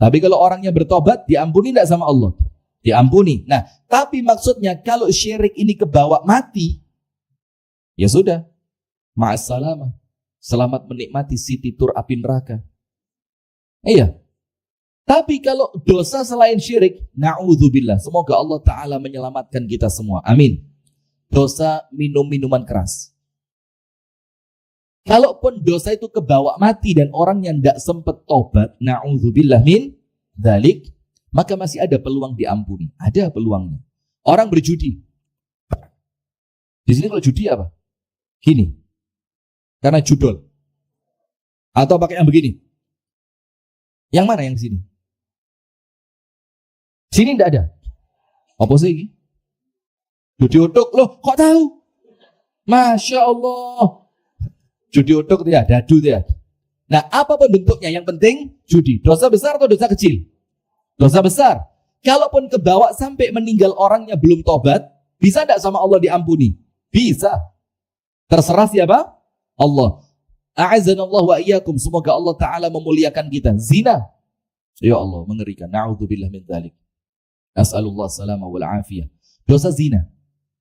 Tapi kalau orangnya bertobat, diampuni tidak sama Allah? Diampuni. Nah, tapi maksudnya kalau syirik ini kebawa mati, ya sudah, ma'assalamah. Selamat menikmati city tour api neraka. Iya. Tapi kalau dosa selain syirik, na'udzubillah, semoga Allah Ta'ala menyelamatkan kita semua. Amin. Dosa minum minuman keras. Kalaupun dosa itu kebawa mati dan orang yang tidak sempat tobat, na'udzubillah min dzalik, maka masih ada peluang diampuni. Ada peluangnya. Orang berjudi. Di sini kalau judi apa? Gini. Karena judul. Atau pakai yang begini. Yang mana yang sini? Sini tidak ada. Apa sih ini? Judi utuk. Loh, kok tahu? Masya Allah. Judi utuk dia, dadu dia. Nah, apapun bentuknya, yang penting judi. Dosa besar atau dosa kecil? Dosa besar. Kalaupun kebawa sampai meninggal orangnya belum tobat, bisa tidak sama Allah diampuni? Bisa. Terserah siapa? Allah. A'azanallah wa iyyakum. Semoga Allah Ta'ala memuliakan kita. Zina. Ya Allah, mengerikan. Na'udzubillah min dzalik. As'alullah salama wal afiyah. Dosa zina.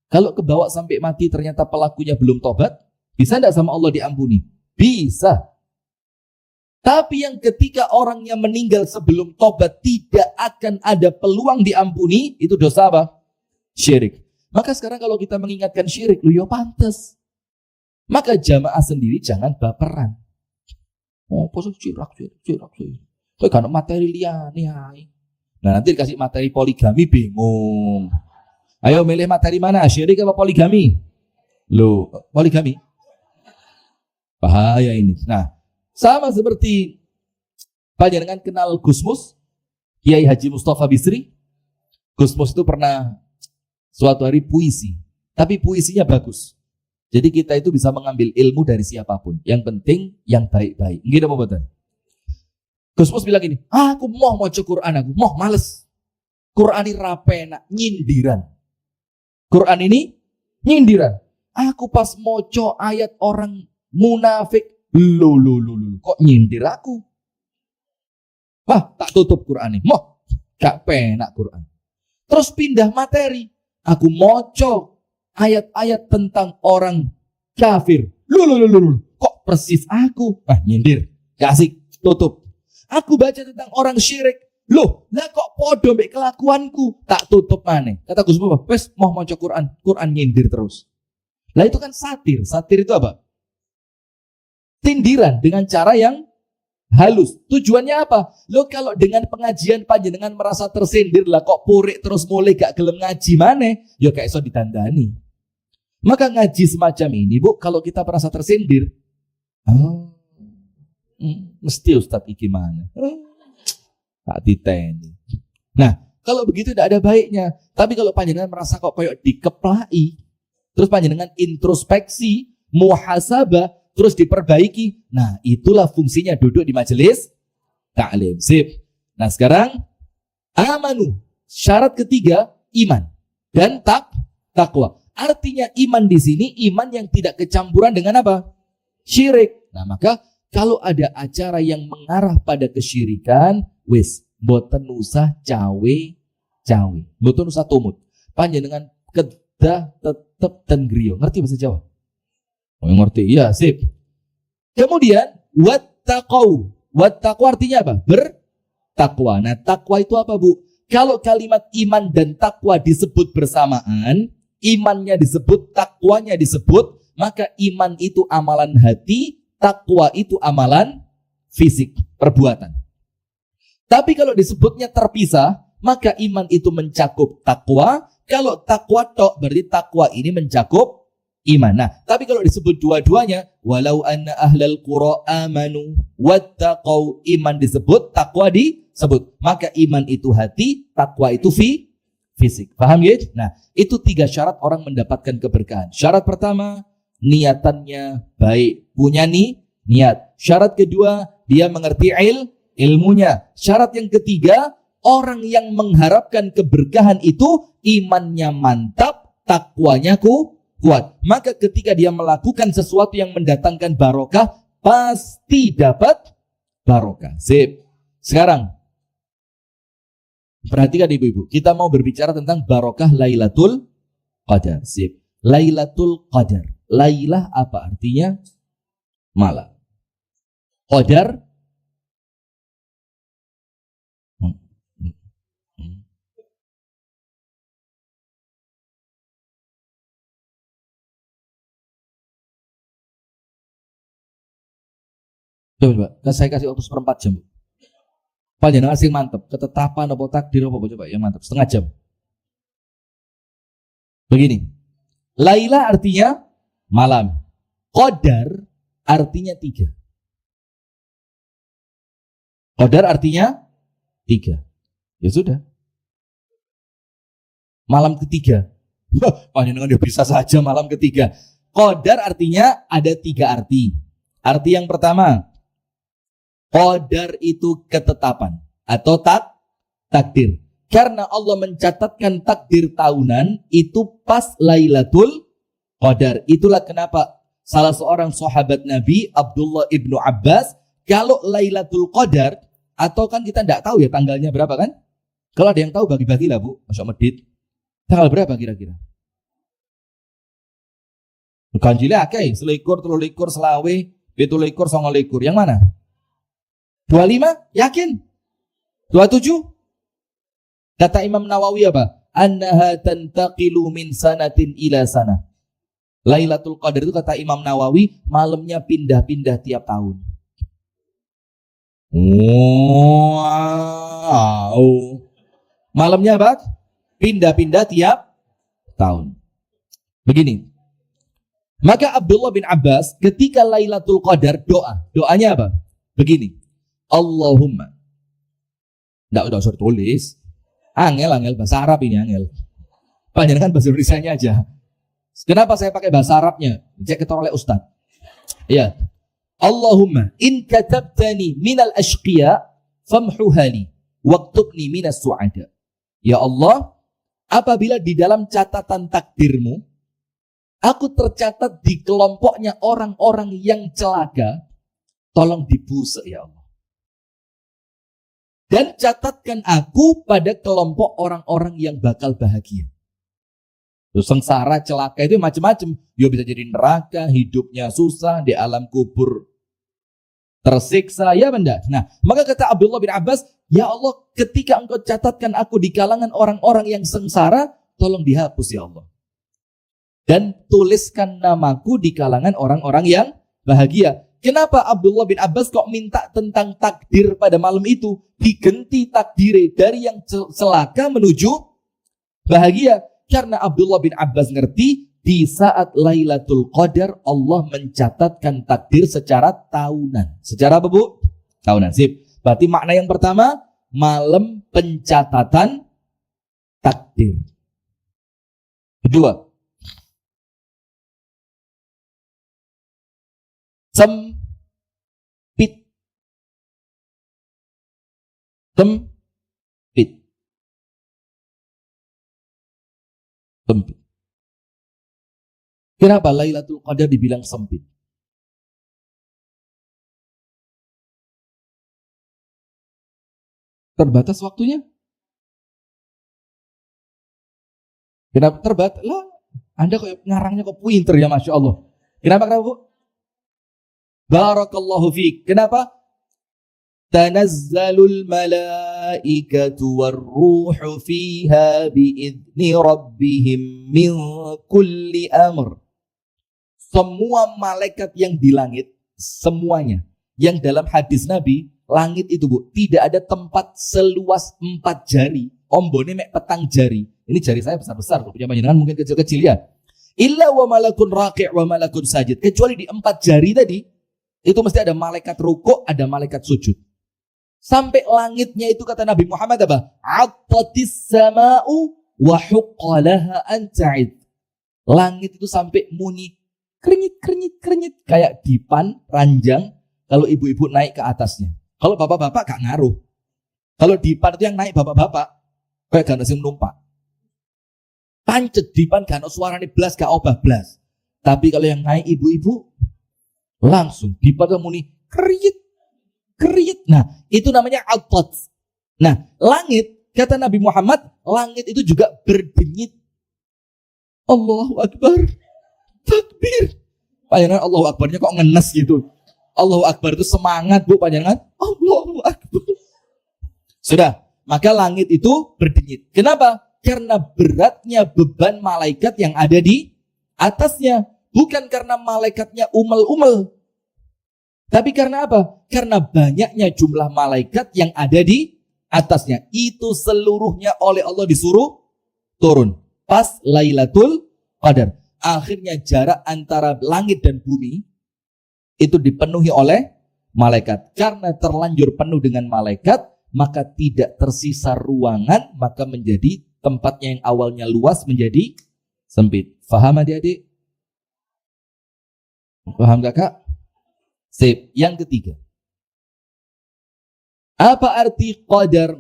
Kalau kebawa sampai mati ternyata pelakunya belum tobat, bisa tidak sama Allah diampuni? Bisa. Tapi yang ketika orangnya meninggal sebelum tobat tidak akan ada peluang diampuni, itu dosa apa? Syirik. Maka sekarang kalau kita mengingatkan syirik, lu ya pantas. Maka jamaah sendiri jangan baperan. Oh, posisi syirik. Itu kan materi liane. Nah, nanti dikasih materi poligami bingung. Ayo milih materi mana? Syirik apa poligami? Loh, poligami. Bahaya ini. Nah, sama seperti panjenengan kenal Gusmus, Kiai Haji Mustafa Bisri. Gusmus itu pernah suatu hari puisi. Tapi puisinya bagus. Jadi kita itu bisa mengambil ilmu dari siapapun. Yang penting yang baik-baik. Gitu apa betul? Gus Mus bilang gini, aku mau Quran, aku mau males. Quran ini rapena, nyindiran. Quran ini nyindiran. Aku pas moco ayat orang munafik, lo, kok nyindir aku? Wah, tak tutup Quran ini. Moh, gak penak Quran. Terus pindah materi. Aku moco ayat-ayat tentang orang kafir. Lo, kok persis aku? Ah, nyindir. Gak asik, tutup. Aku baca tentang orang syirik. Loh, lah kok podo mbek kelakuanku? Tak tutup maneh. Kata Gus Bapak, wes mau maca Quran, Quran nyindir terus. Lah itu kan satir. Satir itu apa? Tindiran dengan cara yang halus. Tujuannya apa? Lo kalau dengan pengajian panjenengan merasa tersindir lah kok purik terus mulai gak gelem ngaji maneh, ya kayak iso ditandani. Maka ngaji semacam ini, Bu, kalau kita merasa tersindir, mesti Ustadz iki mana? Tak diteni. Nah, kalau begitu tidak ada baiknya. Tapi kalau panjenengan merasa kok kayak dikeplai, terus panjenengan introspeksi, muhasabah, terus diperbaiki. Nah, itulah fungsinya duduk di majelis ta'lim. Sip. Nah, sekarang amanu. Syarat ketiga, iman dan takwa. Artinya iman di sini iman yang tidak kecampuran dengan apa? Syirik. Nah, maka kalau ada acara yang mengarah pada kesyirikan, wis boten usah cawe. Boten usah tumut. Panjenengan kedah tetep ten griya. Ngerti bahasa Jawa? Oh, ngerti. Iya, sip. Kemudian wattaqau. Wattaqwa artinya apa? Bertakwa. Nah, takwa itu apa, Bu? Kalau kalimat iman dan takwa disebut bersamaan, imannya disebut, takwanya disebut, maka iman itu amalan hati, takwa itu amalan fisik, perbuatan. Tapi kalau disebutnya terpisah, maka iman itu mencakup takwa. Kalau takwa tok, berarti takwa ini mencakup iman. Nah, tapi kalau disebut dua-duanya, walau anna ahlal qura amanu wattaqau, iman disebut, takwa disebut. Maka iman itu hati, takwa itu fisik. Paham ya? Nah, itu 3 syarat orang mendapatkan keberkahan. Syarat pertama, niatannya baik, punya niat. Syarat kedua, dia mengerti ilmunya. Syarat yang ketiga, orang yang mengharapkan keberkahan itu imannya mantap, takwanya kuat. Maka ketika dia melakukan sesuatu yang mendatangkan barokah, pasti dapat barokah. Sip. Sekarang perhatikan ibu-ibu, kita mau berbicara tentang barokah Lailatul Qadar. Sip. Lailatul Qadar. Lailah apa artinya? Malam. Qadar coba, saya kasih waktu 1/4 jam. Panjenengan sing mantep, ketetapan apa takdir apa coba yang mantep, setengah jam. Begini. Laila artinya malam. Qadar artinya 3. Qadar artinya 3. Ya sudah. Malam ketiga. Panjenengan dia bisa saja malam ketiga. Qadar artinya ada 3 arti. Arti yang pertama, qadar itu ketetapan atau takdir. Karena Allah mencatatkan takdir tahunan itu pas Lailatul Qadar. Itulah kenapa salah seorang sahabat Nabi, Abdullah ibnu Abbas, kalau Lailatul Qadar, atau kan kita tidak tahu ya tanggalnya berapa kan? Kalau ada yang tahu bagi-bagilah Bu, masuk medit. Tanggal berapa kira-kira? Ganjilnya akeh, 21, 23, selawe, 27, 29. Yang mana? 25? Yakin? 27? Kata Imam Nawawi apa? Annaha tantaqilu min sanatin ila sanah. Lailatul Qadar itu kata Imam Nawawi, malamnya pindah-pindah tiap tahun. Wow. Malamnya apa? Pindah-pindah tiap tahun. Begini. Maka Abdullah bin Abbas ketika Lailatul Qadar doanya apa? Begini. Allahumma. Enggak usah tulis. Angel bahasa Arab ini angel. Panjenengan bahasa Indonesianya aja. Kenapa saya pakai bahasa Arabnya? Cek ketor oleh Ustaz. Ya. Allahumma in katabtani minal ashqiya famhuhali waktubni minas su'ada. Ya Allah, apabila di dalam catatan takdirmu aku tercatat di kelompoknya orang-orang yang celaka, tolong dibuse ya Allah. Dan catatkan aku pada kelompok orang-orang yang bakal bahagia. Terus sengsara, celaka itu macam-macam. Dia bisa jadi neraka, hidupnya susah, di alam kubur tersiksa, ya benda. Nah, maka kata Abdullah bin Abbas, ya Allah, ketika engkau catatkan aku di kalangan orang-orang yang sengsara, tolong dihapus ya Allah. Dan tuliskan namaku di kalangan orang-orang yang bahagia. Kenapa Abdullah bin Abbas kok minta tentang takdir pada malam itu? Diganti takdir dari yang celaka menuju bahagia. Karena Abdullah bin Abbas ngerti di saat Lailatul Qadar Allah mencatatkan takdir secara tahunan. Secara apa bu? Tahunan. Sip. Berarti makna yang pertama, malam pencatatan takdir. Kedua, sempit. Sempit. Sempit. Kenapa Lailatul Qadar dibilang sempit? Terbatas waktunya. Kenapa terbatas? Lah, Anda kok ngarangnya kok pinter ya, Masya Allah. Kenapa bu? Barakallahu fiik. Kenapa? Tanazzalul malaikatu warruhu fiha biizni rabbihim min kulli amr. Semua malaikat yang di langit, semuanya. Yang dalam hadis Nabi, langit itu bu, tidak ada tempat seluas 4 jari. Ombone mek petang jari. Ini jari saya besar-besar, punya panjenengan mungkin kecil-kecil ya. Illa wa malakun raqi' wa malakun sajid. Kecuali di 4 jari tadi, itu mesti ada malaikat rukuk, ada malaikat sujud. Sampai langitnya itu kata Nabi Muhammad apa? Attatis sama'u wa huqqalaha an ta'id. Langit itu sampai muni krenyit kayak dipan ranjang kalau ibu-ibu naik ke atasnya. Kalau bapak-bapak gak ngaruh. Kalau dipan itu yang naik bapak-bapak kayak gak sing numpak. Pancet dipan gak suarane blas gak obah blas. Tapi kalau yang naik ibu-ibu langsung dipan itu muni krenyit. Nah, itu namanya alpat. Nah, langit, kata Nabi Muhammad, langit itu juga berdenyit. Allahu Akbar. Takbir. Panjangan Allahu Akbarnya kok ngenes gitu. Allahu Akbar itu semangat bu panjangan. Allahu Akbar. Sudah, maka langit itu berdenyit. Kenapa? Karena beratnya beban malaikat yang ada di atasnya. Bukan karena malaikatnya umel-umel. Tapi karena apa? Karena banyaknya jumlah malaikat yang ada di atasnya. Itu seluruhnya oleh Allah disuruh turun. Pas Lailatul Qadar. Akhirnya jarak antara langit dan bumi itu dipenuhi oleh malaikat. Karena terlanjur penuh dengan malaikat, maka tidak tersisa ruangan, maka menjadi tempatnya yang awalnya luas menjadi sempit. Faham adik-adik? Paham kakak? Sip. Yang ketiga. Apa arti qadar?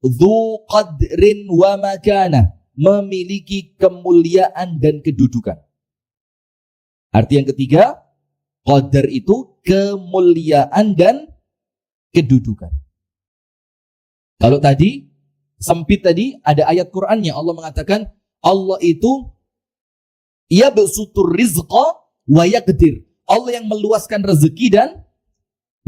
Dzu qadrin wa makanah. Memiliki kemuliaan dan kedudukan. Arti yang ketiga, qadar itu kemuliaan dan kedudukan. Kalau tadi, sempit tadi, ada ayat Qur'annya. Allah mengatakan, Allah itu yabsutur rizqa wa yaqdir. Allah yang meluaskan rezeki dan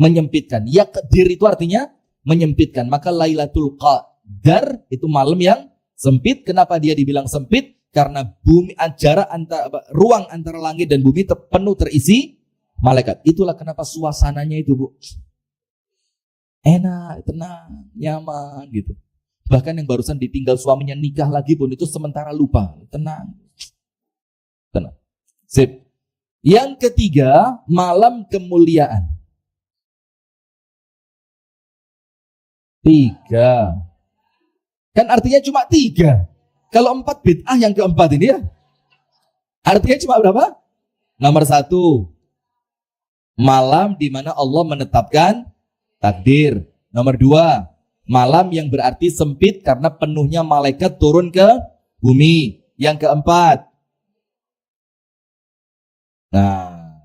menyempitkan. Yaqdir itu artinya menyempitkan. Maka Lailatul Qadar itu malam yang sempit. Kenapa dia dibilang sempit? Karena bumi ruang antara langit dan bumi penuh terisi malaikat. Itulah kenapa suasananya itu bu enak, tenang, nyaman gitu. Bahkan yang barusan ditinggal suaminya nikah lagi pun itu sementara lupa. Tenang. Sip. Yang ketiga, malam kemuliaan. 3. Kan artinya cuma 3. Kalau 4 bid'ah yang keempat ini ya. Artinya cuma berapa? Nomor 1, malam di mana Allah menetapkan takdir. Nomor 2, malam yang berarti sempit karena penuhnya malaikat turun ke bumi. Yang keempat. Nah,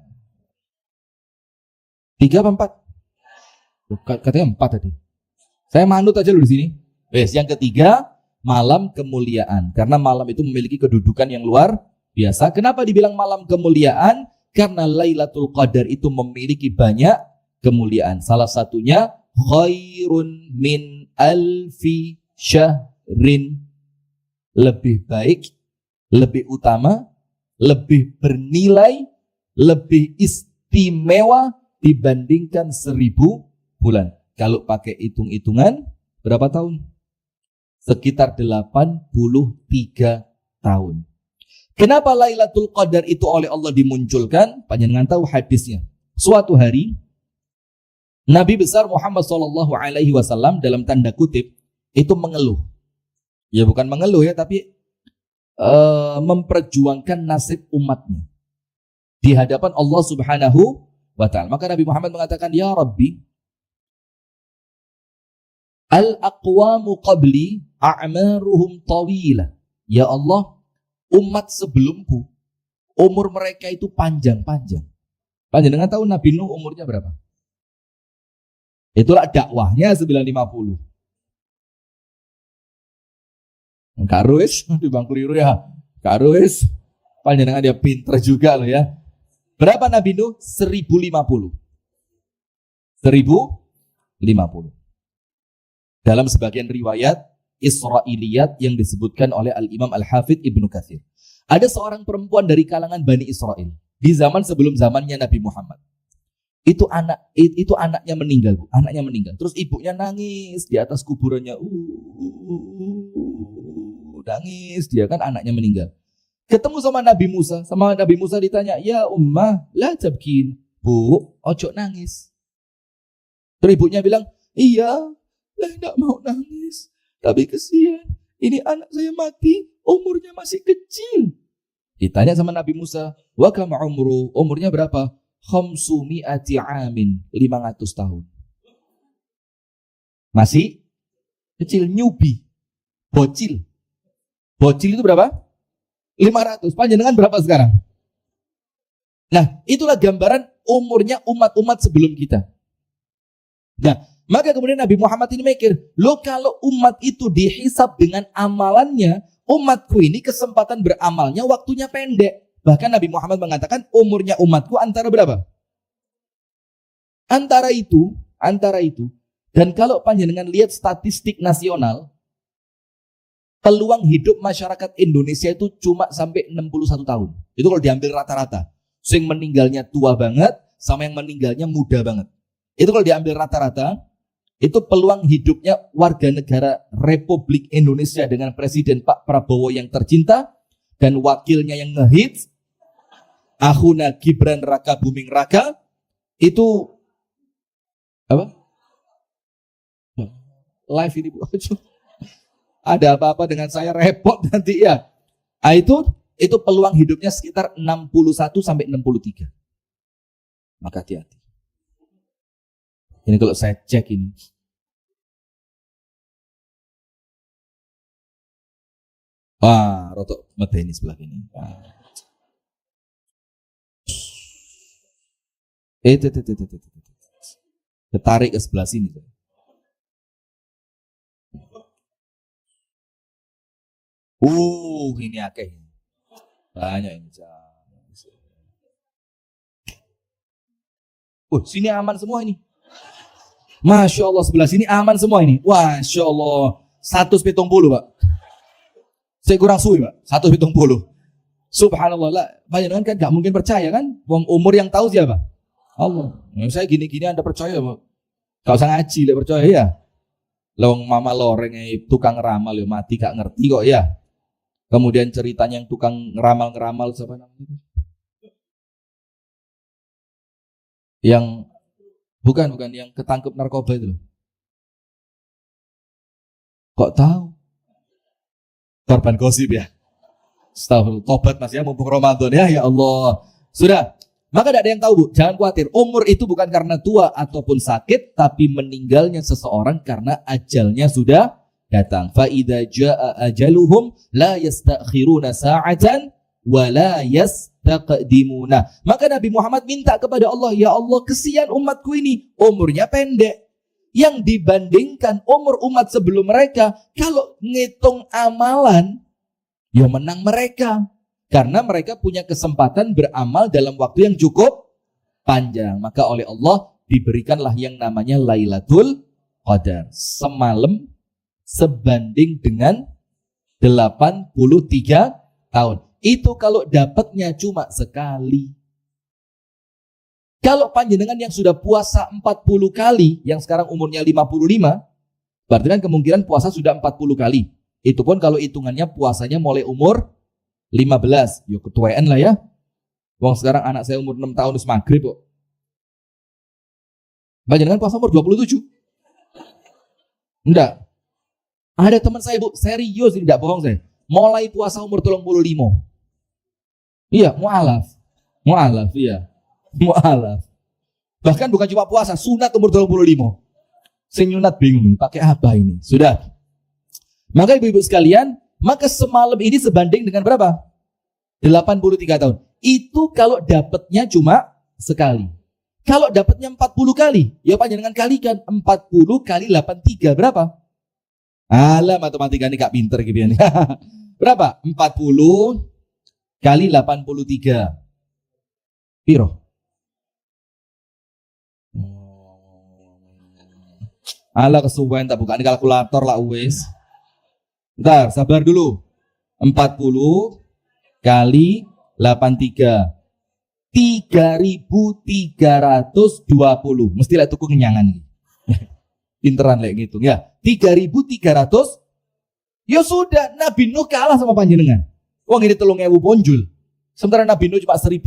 3 apa 4? Katanya 4 tadi. Saya manut aja dulu di sini. Yang ketiga, malam kemuliaan. Karena malam itu memiliki kedudukan yang luar biasa. Kenapa dibilang malam kemuliaan? Karena Lailatul Qadar itu memiliki banyak kemuliaan. Salah satunya khairun min alfi syahrin. Lebih baik, lebih utama, lebih bernilai, lebih istimewa dibandingkan 1000 bulan. Kalau pakai hitung-hitungan, berapa tahun? Sekitar 83 tahun. Kenapa Lailatul Qadar itu oleh Allah dimunculkan? Panjenengan tahu hadisnya. Suatu hari, Nabi besar Muhammad SAW dalam tanda kutip itu mengeluh. Ya bukan mengeluh ya, tapi memperjuangkan nasib umatnya di hadapan Allah Subhanahu wa ta'ala. Maka Nabi Muhammad mengatakan, ya Rabbi, al-aqwamu qabli a'maruhum tawilah. Ya Allah, umat sebelumku umur mereka itu panjang-panjang. Panjenengan tahu Nabi Nuh umurnya berapa? Itulah dakwahnya 950. Karuis di bangku liru ya. Karuis panjenengan dia pinter juga loh ya. Berapa Nabi Nuh? 1050. 1050. Dalam sebagian riwayat Israiliyat yang disebutkan oleh Al-Imam Al-Hafidh Ibnu Katsir. Ada seorang perempuan dari kalangan Bani Israel di zaman sebelum zamannya Nabi Muhammad. Itu anaknya meninggal, Bu. Anaknya meninggal. Terus ibunya nangis di atas kuburannya. Nangis dia kan anaknya meninggal. Ketemu sama Nabi Musa, ditanya, "Ya ummah, la tabkin." Bu, ojo nangis. Terus ibunya bilang, "Iya, saya enggak mau nangis. Tapi kesian, ini anak saya mati, umurnya masih kecil." Ditanya sama Nabi Musa, "Wa kam umru?" Umurnya berapa? 500 amin, 500 tahun. Masih kecil, nyubi, bocil. Bocil itu berapa? 500. Panjenengan berapa sekarang? Nah, itulah gambaran umurnya umat-umat sebelum kita. Nah, maka kemudian Nabi Muhammad ini mikir, loh kalau umat itu dihisab dengan amalannya, umatku ini kesempatan beramalnya waktunya pendek. Bahkan Nabi Muhammad mengatakan umurnya umatku antara berapa? Antara itu. Dan kalau panjenengan lihat statistik nasional, peluang hidup masyarakat Indonesia itu cuma sampai 61 tahun. Itu kalau diambil rata-rata. Yang meninggalnya tua banget sama yang meninggalnya muda banget. Itu kalau diambil rata-rata, itu peluang hidupnya warga negara Republik Indonesia dengan Presiden Pak Prabowo yang tercinta dan wakilnya yang ngehits, Akhuna Gibran Raka Buming Raka, itu apa? Live ini Bu. Ada apa-apa dengan saya repot nanti ya. Nah, itu peluang hidupnya sekitar 61 sampai 63. Maka hati-hati. Ini kalau saya cek ini. Wah, rotok medeni sebelah ini. Itu. Ditarik ke sebelah sini. Ini akeh. Banyak ini. Sini aman semua ini. Masya Allah, sebelah sini aman semua ini. Masya Allah. 170 Pak. Saya kurang suwi Pak. 170. Subhanallah lah. Panjenengan kan gak mungkin percaya kan. Wong umur yang tahu siapa? Allah. Saya gini-gini Anda percaya Pak. Gak usah ngaji lah percaya ya. Lawang mama loreng tukang ramal ya mati gak ngerti kok ya. Kemudian ceritanya yang tukang ngeramal-ngeramal siapa namanya? Yang bukan yang ketangkep narkoba itu. Kok tahu? Korban gosip ya. Astagfirullah, tobat Mas ya, mumpung Ramadan ya, ya Allah. Sudah, maka tidak ada yang tahu Bu, jangan khawatir. Umur itu bukan karena tua ataupun sakit, tapi meninggalnya seseorang karena ajalnya sudah datang. Fa idza jaa ajaluhum la yastakhiruna sa'atan wa la yastaqdimuna. Maka Nabi Muhammad minta kepada Allah, ya Allah, kesian umatku ini, umurnya pendek. Yang dibandingkan umur umat sebelum mereka, kalau ngitung amalan, ya menang mereka. Karena mereka punya kesempatan beramal dalam waktu yang cukup panjang. Maka oleh Allah diberikanlah yang namanya Lailatul Qadar. Semalam sebanding dengan 83 tahun. Itu kalau dapatnya cuma sekali. Kalau panjenengan yang sudah puasa 40 kali, yang sekarang umurnya 55, berarti kan kemungkinan puasa sudah 40 kali. Itu pun kalau hitungannya puasanya mulai umur 15. Yo ketuaan lah ya. Wong sekarang anak saya umur 6 tahun terus maghrib kok. Panjenengan puasa umur 27? Enggak. Ada teman saya Bu, serius ini, tidak bohong saya. Mulai puasa umur 35. Iya, mu'alaf. Mu'alaf, iya. Mu'alaf. Bahkan bukan cuma puasa, sunat umur 35. Sing nyunat bingung, pakai apa ini? Sudah. Maka ibu-ibu sekalian, maka semalam ini sebanding dengan berapa? 83 tahun. Itu kalau dapatnya cuma sekali. Kalau dapatnya 40 kali, ya panjenengan kalikan 40 kali 83 berapa? Alah, matematika ini gak pinter gitu ya. Berapa? 40 kali 83. Piro? Alah, kesuwen tak buka ini kalkulator lah wes. Bentar, sabar dulu. 40 kali 83. 3.320. Mesti lah tuku kenyangan nih. Pinteran lek ngitung ya. 3.300. Ya sudah, Nabi Nuh kalah sama panjenengan. Wong ini 3.000 ponjul. Sementara Nabi Nuh cuma 1.050.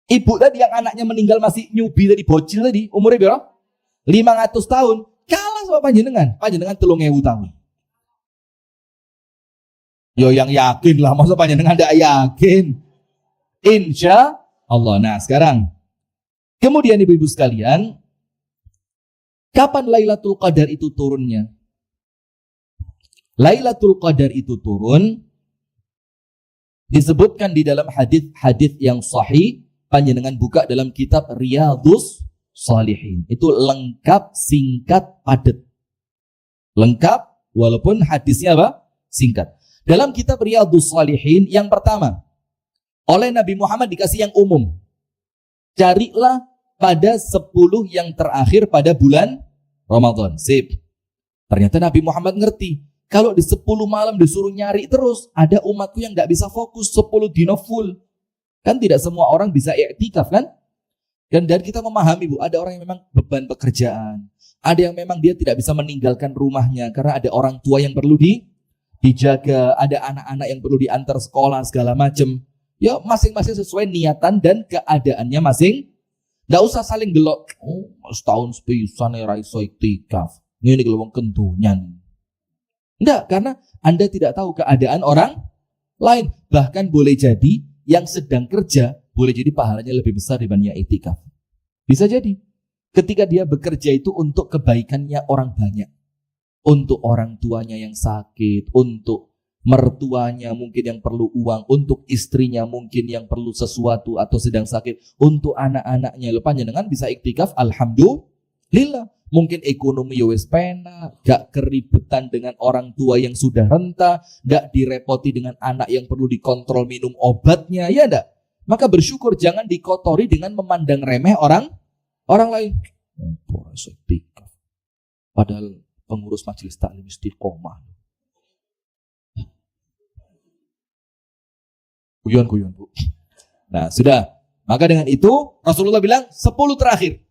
Ibu tadi yang anaknya meninggal masih nyubi tadi, bocil tadi, umurnya berapa? 500 tahun. Kalah sama panjenengan. Panjenengan 3.000 tahun. Yo yang yakin lah, masa panjenengan tidak yakin. Insya Allah. Nah sekarang, kemudian ibu-ibu sekalian, kapan Lailatul Qadar itu turunnya? Lailatul Qadar itu turun disebutkan di dalam hadis yang sahih. Panjenengan buka dalam kitab Riyadhus Shalihin. Itu lengkap, singkat, padat. Lengkap walaupun hadisnya apa? Singkat. Dalam kitab Riyadhus Shalihin yang pertama, oleh Nabi Muhammad dikasih yang umum. Carilah pada 10 yang terakhir pada bulan Ramadan. Sip. Ternyata Nabi Muhammad ngerti. Kalau di 10 malam disuruh nyari terus, ada umatku yang gak bisa fokus 10 dino full. Kan tidak semua orang bisa iktikaf kan? Dan kita memahami Bu, ada orang yang memang beban pekerjaan. Ada yang memang dia tidak bisa meninggalkan rumahnya karena ada orang tua yang perlu dijaga. Ada anak-anak yang perlu diantar sekolah segala macam. Ya masing-masing sesuai niatan dan keadaannya masing. Nggak usah saling gelok. Oh, setahun sepisan ya raiso iktikaf. Ini kalau wong kentunyan. Enggak, karena Anda tidak tahu keadaan orang lain. Bahkan boleh jadi yang sedang kerja boleh jadi pahalanya lebih besar dibanding iktikaf. Bisa jadi. Ketika dia bekerja itu untuk kebaikannya orang banyak. Untuk orang tuanya yang sakit, untuk mertuanya mungkin yang perlu uang, untuk istrinya mungkin yang perlu sesuatu atau sedang sakit, untuk anak-anaknya. Panjenengan bisa iktikaf, alhamdulillah. Mungkin ekonomi ya wis penak, gak keributan dengan orang tua yang sudah renta, gak direpoti dengan anak yang perlu dikontrol minum obatnya, ya enggak? Maka bersyukur, jangan dikotori dengan memandang remeh orang lain. Padahal pengurus majelis taklim istiqomah. Guyon Bu. Nah sudah. Maka dengan itu Rasulullah bilang 10 terakhir.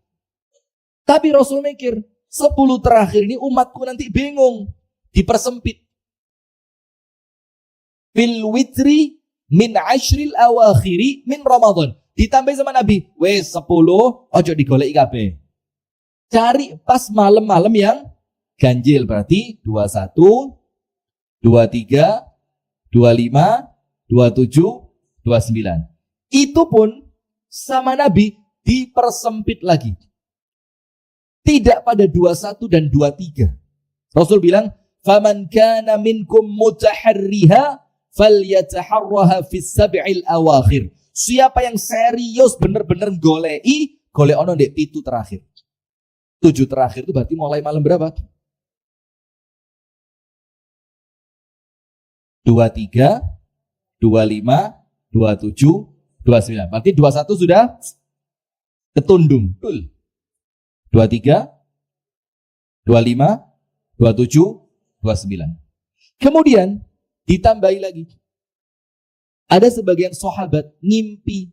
Tapi Rasul mikir 10 terakhir ini umatku nanti bingung. Dipersempit. Fil witri min ashril awakhiri min Ramadan. Ditambah sama Nabi. Wes 10 ojo digoleki kabeh. Cari pas malam-malam yang ganjil. Berarti 21, 23, 25, 27, 29. Itu pun sama Nabi dipersempit lagi. Tidak pada 21 dan 23. Rasul bilang, "Faman kana minkum mutaharriha falyataharraha fis sab'il awakhir." Siapa yang serius bener-bener golei ono ndek 7 terakhir. 7 terakhir itu berarti mulai malam berapa? 23, 25, 27, 29. Berarti 21 sudah ketundung. Betul. 23, 25, 27, 29. Kemudian ditambahi lagi. Ada sebagian sahabat ngimpi.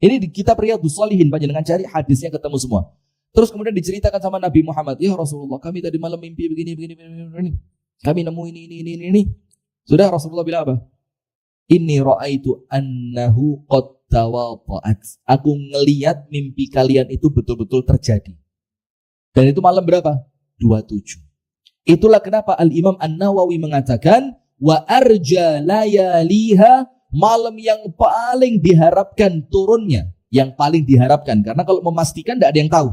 Ini di kitab Riyadhus Shalihin, panjenengan cari hadisnya ketemu semua. Terus kemudian diceritakan sama Nabi Muhammad, "Ya Rasulullah, kami tadi malam mimpi begini. Kami nemu ini. Sudah Rasulullah bilang apa? Inni ra'aitu annahu qad tawata'at. Aku ngelihat mimpi kalian itu betul-betul terjadi. Dan itu malam berapa? 27. Itulah kenapa Al-Imam An-Nawawi mengatakan wa arja layaliha, malam yang paling diharapkan turunnya, yang paling diharapkan, karena kalau memastikan tidak ada yang tahu.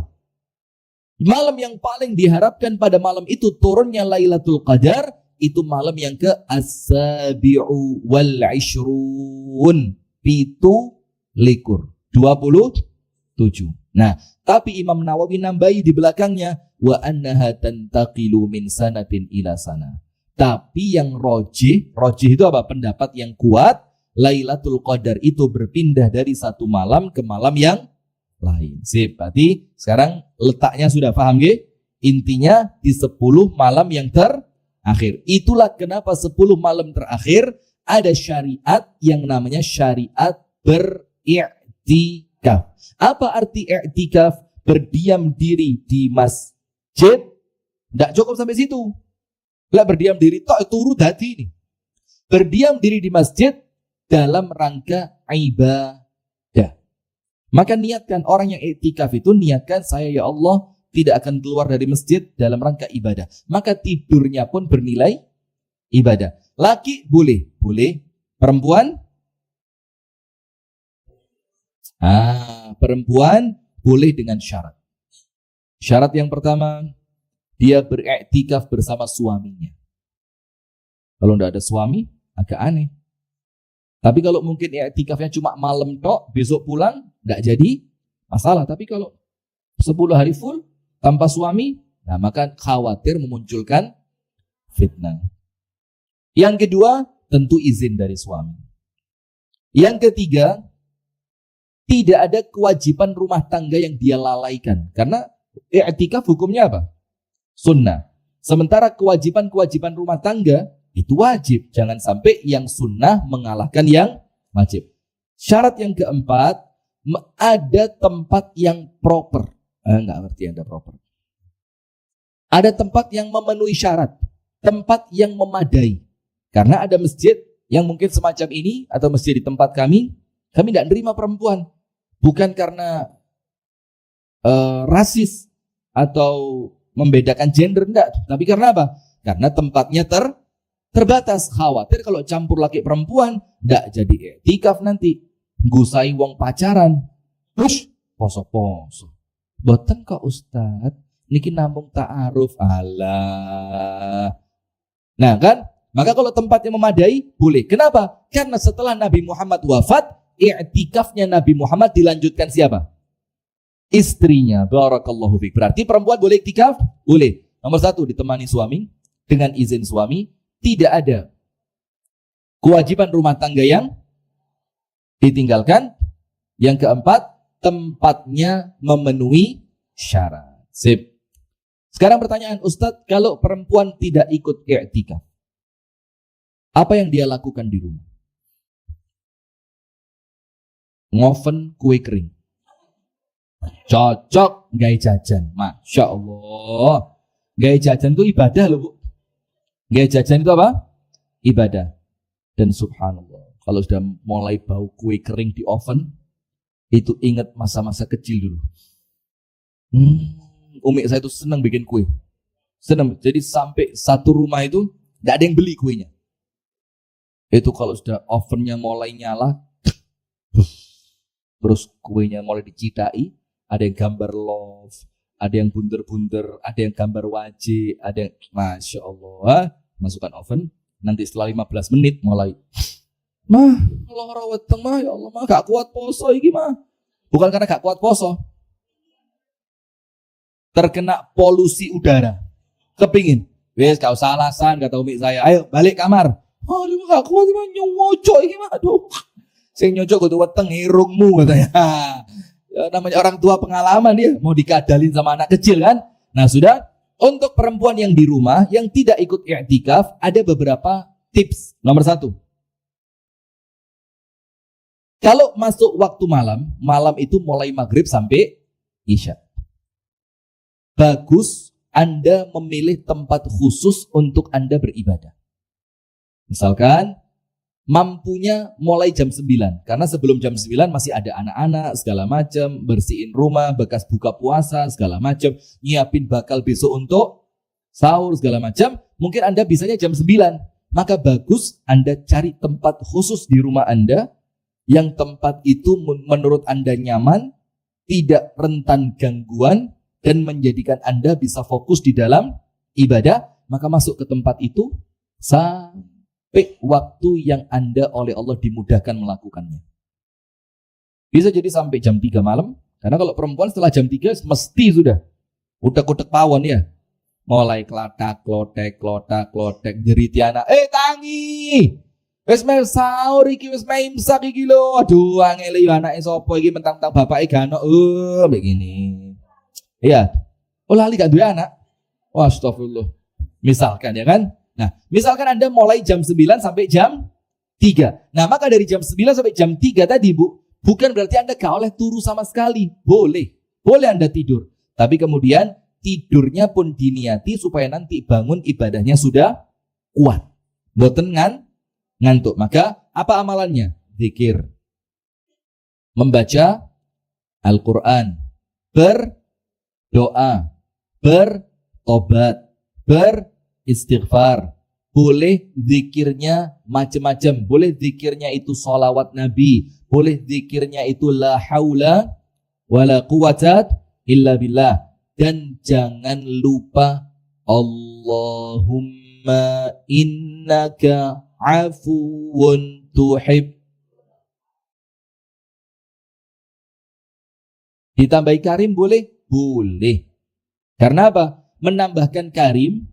Malam yang paling diharapkan pada malam itu turunnya Lailatul Qadar, itu malam yang ke as-sabi'u wal 'ishrun, 27. Nah, tapi Imam Nawawi nambahi di belakangnya wa annaha tantaqilu min sanatin ila sana. Tapi yang rojih itu apa? Pendapat yang kuat, Lailatul Qadar itu berpindah dari satu malam ke malam yang lain. Sip, berarti sekarang letaknya sudah paham nggih? Intinya di 10 malam yang terakhir. Itulah kenapa 10 malam terakhir ada syariat yang namanya syariat beriktikaf. Apa arti iktikaf? Berdiam diri di masjid. Tidak cukup sampai situ. Lah berdiam diri tok turu dadi ini. Berdiam diri di masjid dalam rangka ibadah. Maka niatkan, orang yang iktikaf itu niatkan, saya ya Allah tidak akan keluar dari masjid dalam rangka ibadah. Maka tidurnya pun bernilai ibadah. Laki boleh. Perempuan? Perempuan boleh dengan syarat. Syarat yang pertama, dia beriktikaf bersama suaminya. Kalau tidak ada suami, agak aneh. Tapi kalau mungkin iktikafnya cuma malam tok, besok pulang, tidak jadi masalah. Tapi kalau 10 hari full tanpa suami, nah maka khawatir memunculkan fitnah. Yang kedua, tentu izin dari suami. Yang ketiga, tidak ada kewajiban rumah tangga yang dia lalaikan. Karena i'tikaf hukumnya apa? Sunnah. Sementara kewajiban-kewajiban rumah tangga itu wajib. Jangan sampai yang sunnah mengalahkan yang wajib. Syarat yang keempat, ada tempat yang proper. Enggak ngerti Anda proper. Ada tempat yang memenuhi syarat. Tempat yang memadai. Karena ada masjid yang mungkin semacam ini, atau masjid di tempat kami tidak nerima perempuan. Bukan karena rasis atau membedakan gender, enggak. Tapi karena apa? Karena tempatnya terbatas. Khawatir kalau campur laki perempuan, enggak jadi iktikaf nanti. Gusai wong pacaran. Terus poso-poso. Boten kok Ustaz, niki namung ta'aruf. Alah. Nah kan, maka kalau tempatnya memadai, boleh. Kenapa? Karena setelah Nabi Muhammad wafat, i'tikafnya Nabi Muhammad dilanjutkan siapa? Istrinya. Barakallahu fiik. Berarti perempuan boleh iktikaf? Boleh. Nomor 1, ditemani suami, dengan izin suami. Tidak ada kewajiban rumah tangga yang ditinggalkan. Yang keempat, tempatnya memenuhi syarat. Sip. Sekarang pertanyaan, Ustadz, kalau perempuan tidak ikut i'tikaf, apa yang dia lakukan di rumah? Ngoven kue kering. Cocok gaya jajan. Masya Allah. Gaya jajan itu ibadah loh Bu. Gaya jajan itu apa? Ibadah. Dan subhanallah, kalau sudah mulai bau kue kering di oven, itu ingat masa-masa kecil dulu. Umi saya itu senang bikin kue. Senang. Jadi sampai satu rumah itu Tidak ada yang beli kuenya. Itu kalau sudah ovennya mulai nyala, terus kuenya mulai dicidai, ada yang gambar love, ada yang bunder-bunder, ada yang gambar wajib, ada yang Masya Allah, masukkan oven, nanti setelah 15 menit mulai mah, lara weteng mah, ya Allah mah, gak kuat poso iki mah. Bukan karena gak kuat poso, terkena polusi udara. Kepingin, wes gak usah alasan, kata umi saya, ayo balik kamar. Aduh gak kuat mah, nyocok iki mah, aduh. Sing nyocok kudu weteng irungmu katanya. Ya, namanya orang tua pengalaman dia, mau dikadalin sama anak kecil kan. Nah sudah, untuk perempuan yang di rumah yang tidak ikut i'tikaf ada beberapa tips. Nomor 1. Kalau masuk waktu malam, malam itu mulai maghrib sampai isya. Bagus Anda memilih tempat khusus untuk Anda beribadah. Misalkan mampunya mulai jam 9, karena sebelum jam 9 masih ada anak-anak segala macam, bersihin rumah, bekas buka puasa segala macam, nyiapin bakal besok untuk sahur segala macam. Mungkin Anda bisanya jam 9, maka bagus Anda cari tempat khusus di rumah Anda yang tempat itu menurut Anda nyaman, tidak rentan gangguan, dan menjadikan Anda bisa fokus di dalam ibadah. Maka masuk ke tempat itu sampai waktu yang Anda oleh Allah dimudahkan melakukannya. Bisa jadi sampai jam 3 malam, karena kalau perempuan setelah jam 3 mesti sudah utek-utek pawon ya. Mulai klotak, klotek, jeriti anak, tangi! Wes mel sahur iki, wes mel imsak iki lho. Aduh, angel yo anake sapa iki mentang-mentang bapake gak ono. Begini. Iya. Oh lali gak duwe anak. Wah, astagfirullah. Misalkan ya kan? Nah, misalkan Anda mulai jam 9 sampai jam 3. Nah, maka dari jam 9 sampai jam 3 tadi, Bu, bukan berarti Anda gak oleh turu sama sekali. Boleh. Boleh Anda tidur. Tapi kemudian tidurnya pun diniati supaya nanti bangun ibadahnya sudah kuat. Mboten ngantuk. Maka apa amalannya? Zikir, membaca Al-Quran, berdoa, bertobat, beristighfar. Boleh zikirnya macam-macam. Boleh zikirnya itu salawat Nabi, boleh zikirnya itu la haula wala quwata illa billah. Dan jangan lupa Allahumma innaka afuun tuhib. Ditambahi karim boleh? Boleh. Karena apa? Menambahkan karim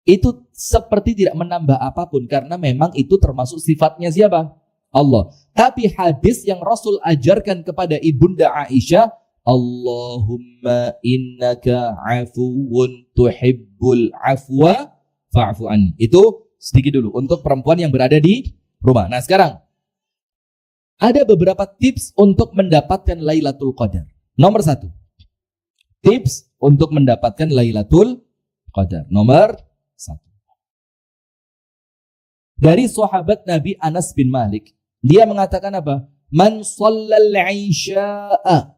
itu seperti tidak menambah apapun, karena memang itu termasuk sifatnya siapa? Allah. Tapi hadis yang Rasul ajarkan kepada Ibunda Aisyah, Allahumma innaka afuun tuhibbul afwa fa'fu anni. Itu sedikit dulu untuk perempuan yang berada di rumah. Nah sekarang ada beberapa tips untuk mendapatkan Lailatul Qadar. Nomor 1, tips untuk mendapatkan Lailatul Qadar. Nomor 1, dari sahabat Nabi Anas bin Malik, dia mengatakan apa? Man shallal isya'a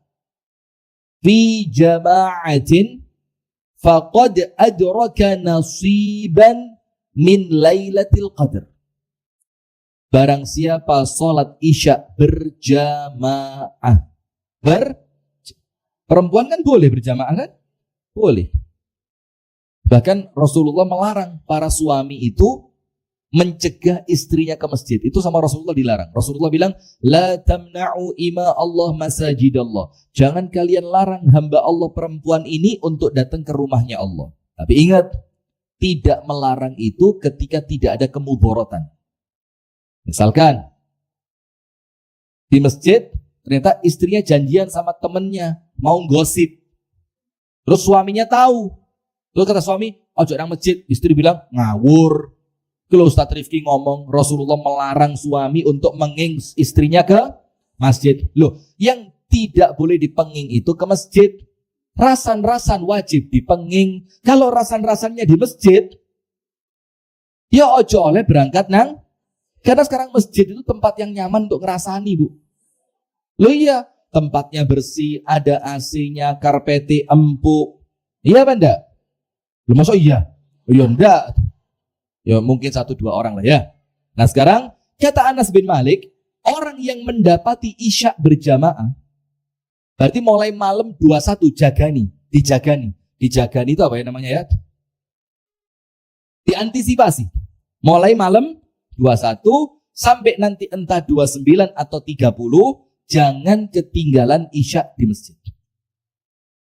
fi jama'atin faqad adraka nasiban min Lailatul Qadar. Barang siapa sholat isya berjamaah. Perempuan kan boleh berjamaah kan? Boleh. Bahkan Rasulullah melarang para suami itu mencegah istrinya ke masjid. Itu sama Rasulullah dilarang. Rasulullah bilang, la tamna'u ima Allah masajidallah. Jangan kalian larang hamba Allah perempuan ini untuk datang ke rumahnya Allah. Tapi ingat, tidak melarang itu ketika tidak ada kemudorotan. Misalkan di masjid ternyata istrinya janjian sama temennya mau gosip, terus suaminya tahu, terus kata suami ojo nang masjid, istri bilang ngawur. Kalau Ustaz Rifki ngomong Rasulullah melarang suami untuk menging istrinya ke masjid. Loh, yang tidak boleh dipenging itu ke masjid. Rasan-rasan wajib dipenging. Kalau rasan-rasannya di masjid, ya ojo oleh berangkat nang. Karena sekarang masjid itu tempat yang nyaman untuk ngerasani, Bu. Loh iya, tempatnya bersih, ada AC-nya, karpeti empuk. Iya apa enggak? Loh masuk iya? Oh iya enggak. Ya mungkin 1-2 orang lah ya. Nah sekarang kata Anas bin Malik, orang yang mendapati isya berjamaah, berarti mulai malam 21 dijagani. Dijagani itu apa ya namanya ya? Diantisipasi. Mulai malam 21 sampai nanti entah 29 atau 30, jangan ketinggalan isya di masjid.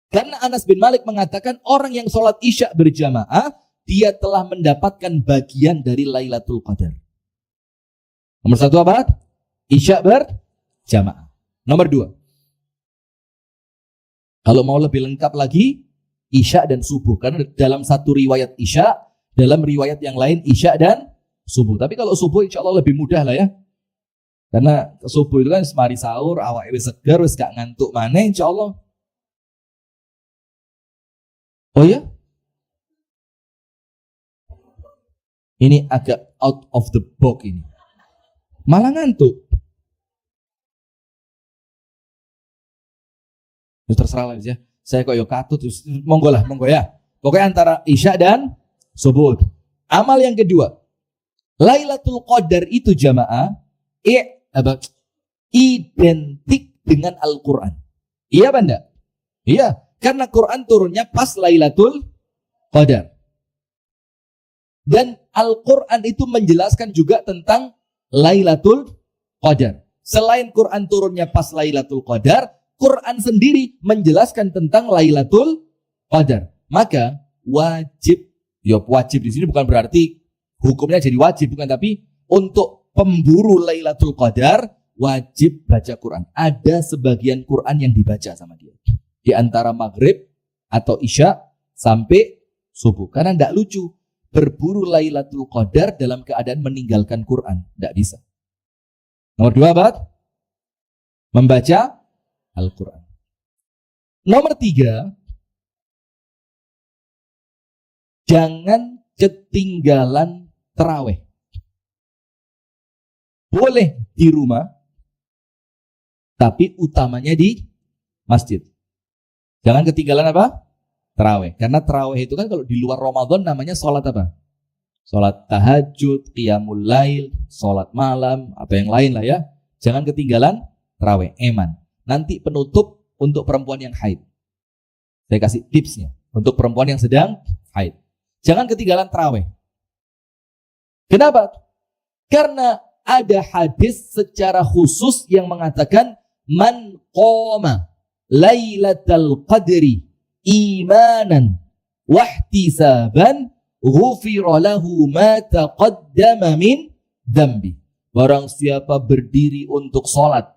Karena Anas bin Malik mengatakan orang yang sholat isya berjamaah, dia telah mendapatkan bagian dari Lailatul Qadar. Nomor 1 apa? Isya berjamaah. Nomor 2. Kalau mau lebih lengkap lagi, isya dan subuh. Karena dalam satu riwayat isya, dalam riwayat yang lain isya dan subuh. Tapi kalau subuh insya Allah lebih mudah lah ya. Karena subuh itu kan semari sahur, awak wis seger, wis gak ngantuk mana insya Allah. Oh ya? Ini agak out of the box ini. Malah ngantuk. Terserah lah ya. Saya kok katut, monggo ya. Pokoknya antara isya dan subuh. Amal yang kedua, Lailatul Qadar itu jamaah identik dengan Al-Quran. Iya apa enggak? Iya, karena Quran turunnya pas Lailatul Qadar. Dan Al-Quran itu menjelaskan juga tentang Lailatul Qadar. Selain Quran turunnya pas Lailatul Qadar, Quran sendiri menjelaskan tentang Lailatul Qadar. Maka wajib di sini bukan berarti hukumnya jadi wajib, bukan, tapi untuk pemburu Lailatul Qadar wajib baca Quran. Ada sebagian Quran yang dibaca sama dia di antara maghrib atau isya sampai subuh. Karena tidak lucu berburu Lailatul Qadar dalam keadaan meninggalkan Quran. Tidak bisa. Nomor 2 apa? Membaca Al-Quran. Nomor 3, jangan ketinggalan tarawih. Boleh di rumah, tapi utamanya di masjid. Jangan ketinggalan apa? Tarawih. Karena tarawih itu kan kalau di luar Ramadan namanya sholat apa? Sholat tahajud, qiyamul lail, sholat malam, atau yang lain lah ya. Jangan ketinggalan tarawih. Eman. Nanti penutup untuk perempuan yang haid. Saya kasih tipsnya. Untuk perempuan yang sedang haid. Jangan ketinggalan tarawih. Kenapa? Karena ada hadis secara khusus yang mengatakan man qama lailatal qadri imanan wahtisaban ghufira lahu ma taqaddama min dzambi. Barang siapa berdiri untuk sholat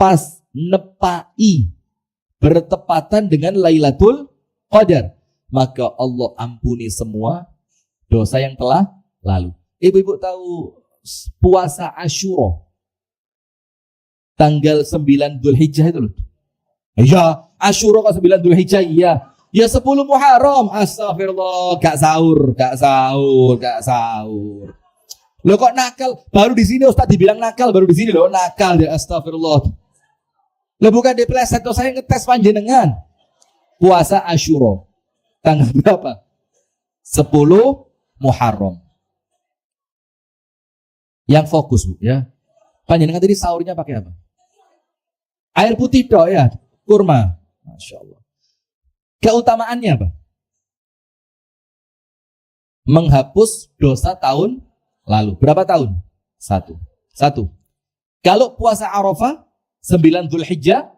pas nepai bertepatan dengan Lailatul Qadar, maka Allah ampuni semua dosa yang telah lalu. Ibu-ibu tahu puasa Asyura tanggal 9 Dzulhijjah itu loh. Iya, Asyura ke 9 Dzulhijjah, iya. Ya 10 Muharram, astagfirullah, gak sahur. Loh kok nakal? Baru di sini Ustaz dibilang nakal, baru di sini loh nakal ya, astagfirullah. Loh bukan dipleset, tuh saya ngetes panjenengan. Puasa Asyura tanggal berapa? 10 Muharram. Yang fokus Bu ya. Panjenengan tadi sahurnya pakai apa? Air putih dong ya, kurma. Masya Allah. Keutamaannya apa? Menghapus dosa tahun lalu. Berapa tahun? Satu. Kalau puasa Arafah 9 Dzulhijjah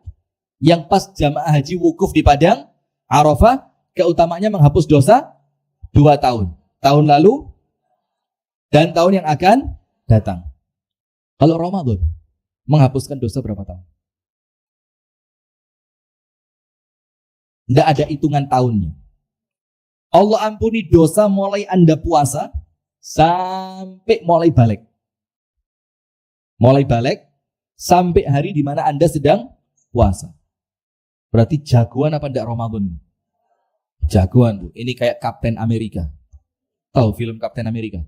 yang pas jamaah haji wukuf di Padang Arafah, keutamaannya menghapus dosa 2 tahun. Tahun lalu dan tahun yang akan datang. Kalau Ramadan menghapuskan dosa berapa tahun? Tidak ada hitungan tahunnya. Allah ampuni dosa mulai Anda puasa sampai mulai balik. Mulai balik sampai hari di mana Anda sedang puasa. Berarti jagoan apa enggak Ramadan? Jagoan Bu. Ini kayak Kapten Amerika. Tahu film Kapten Amerika?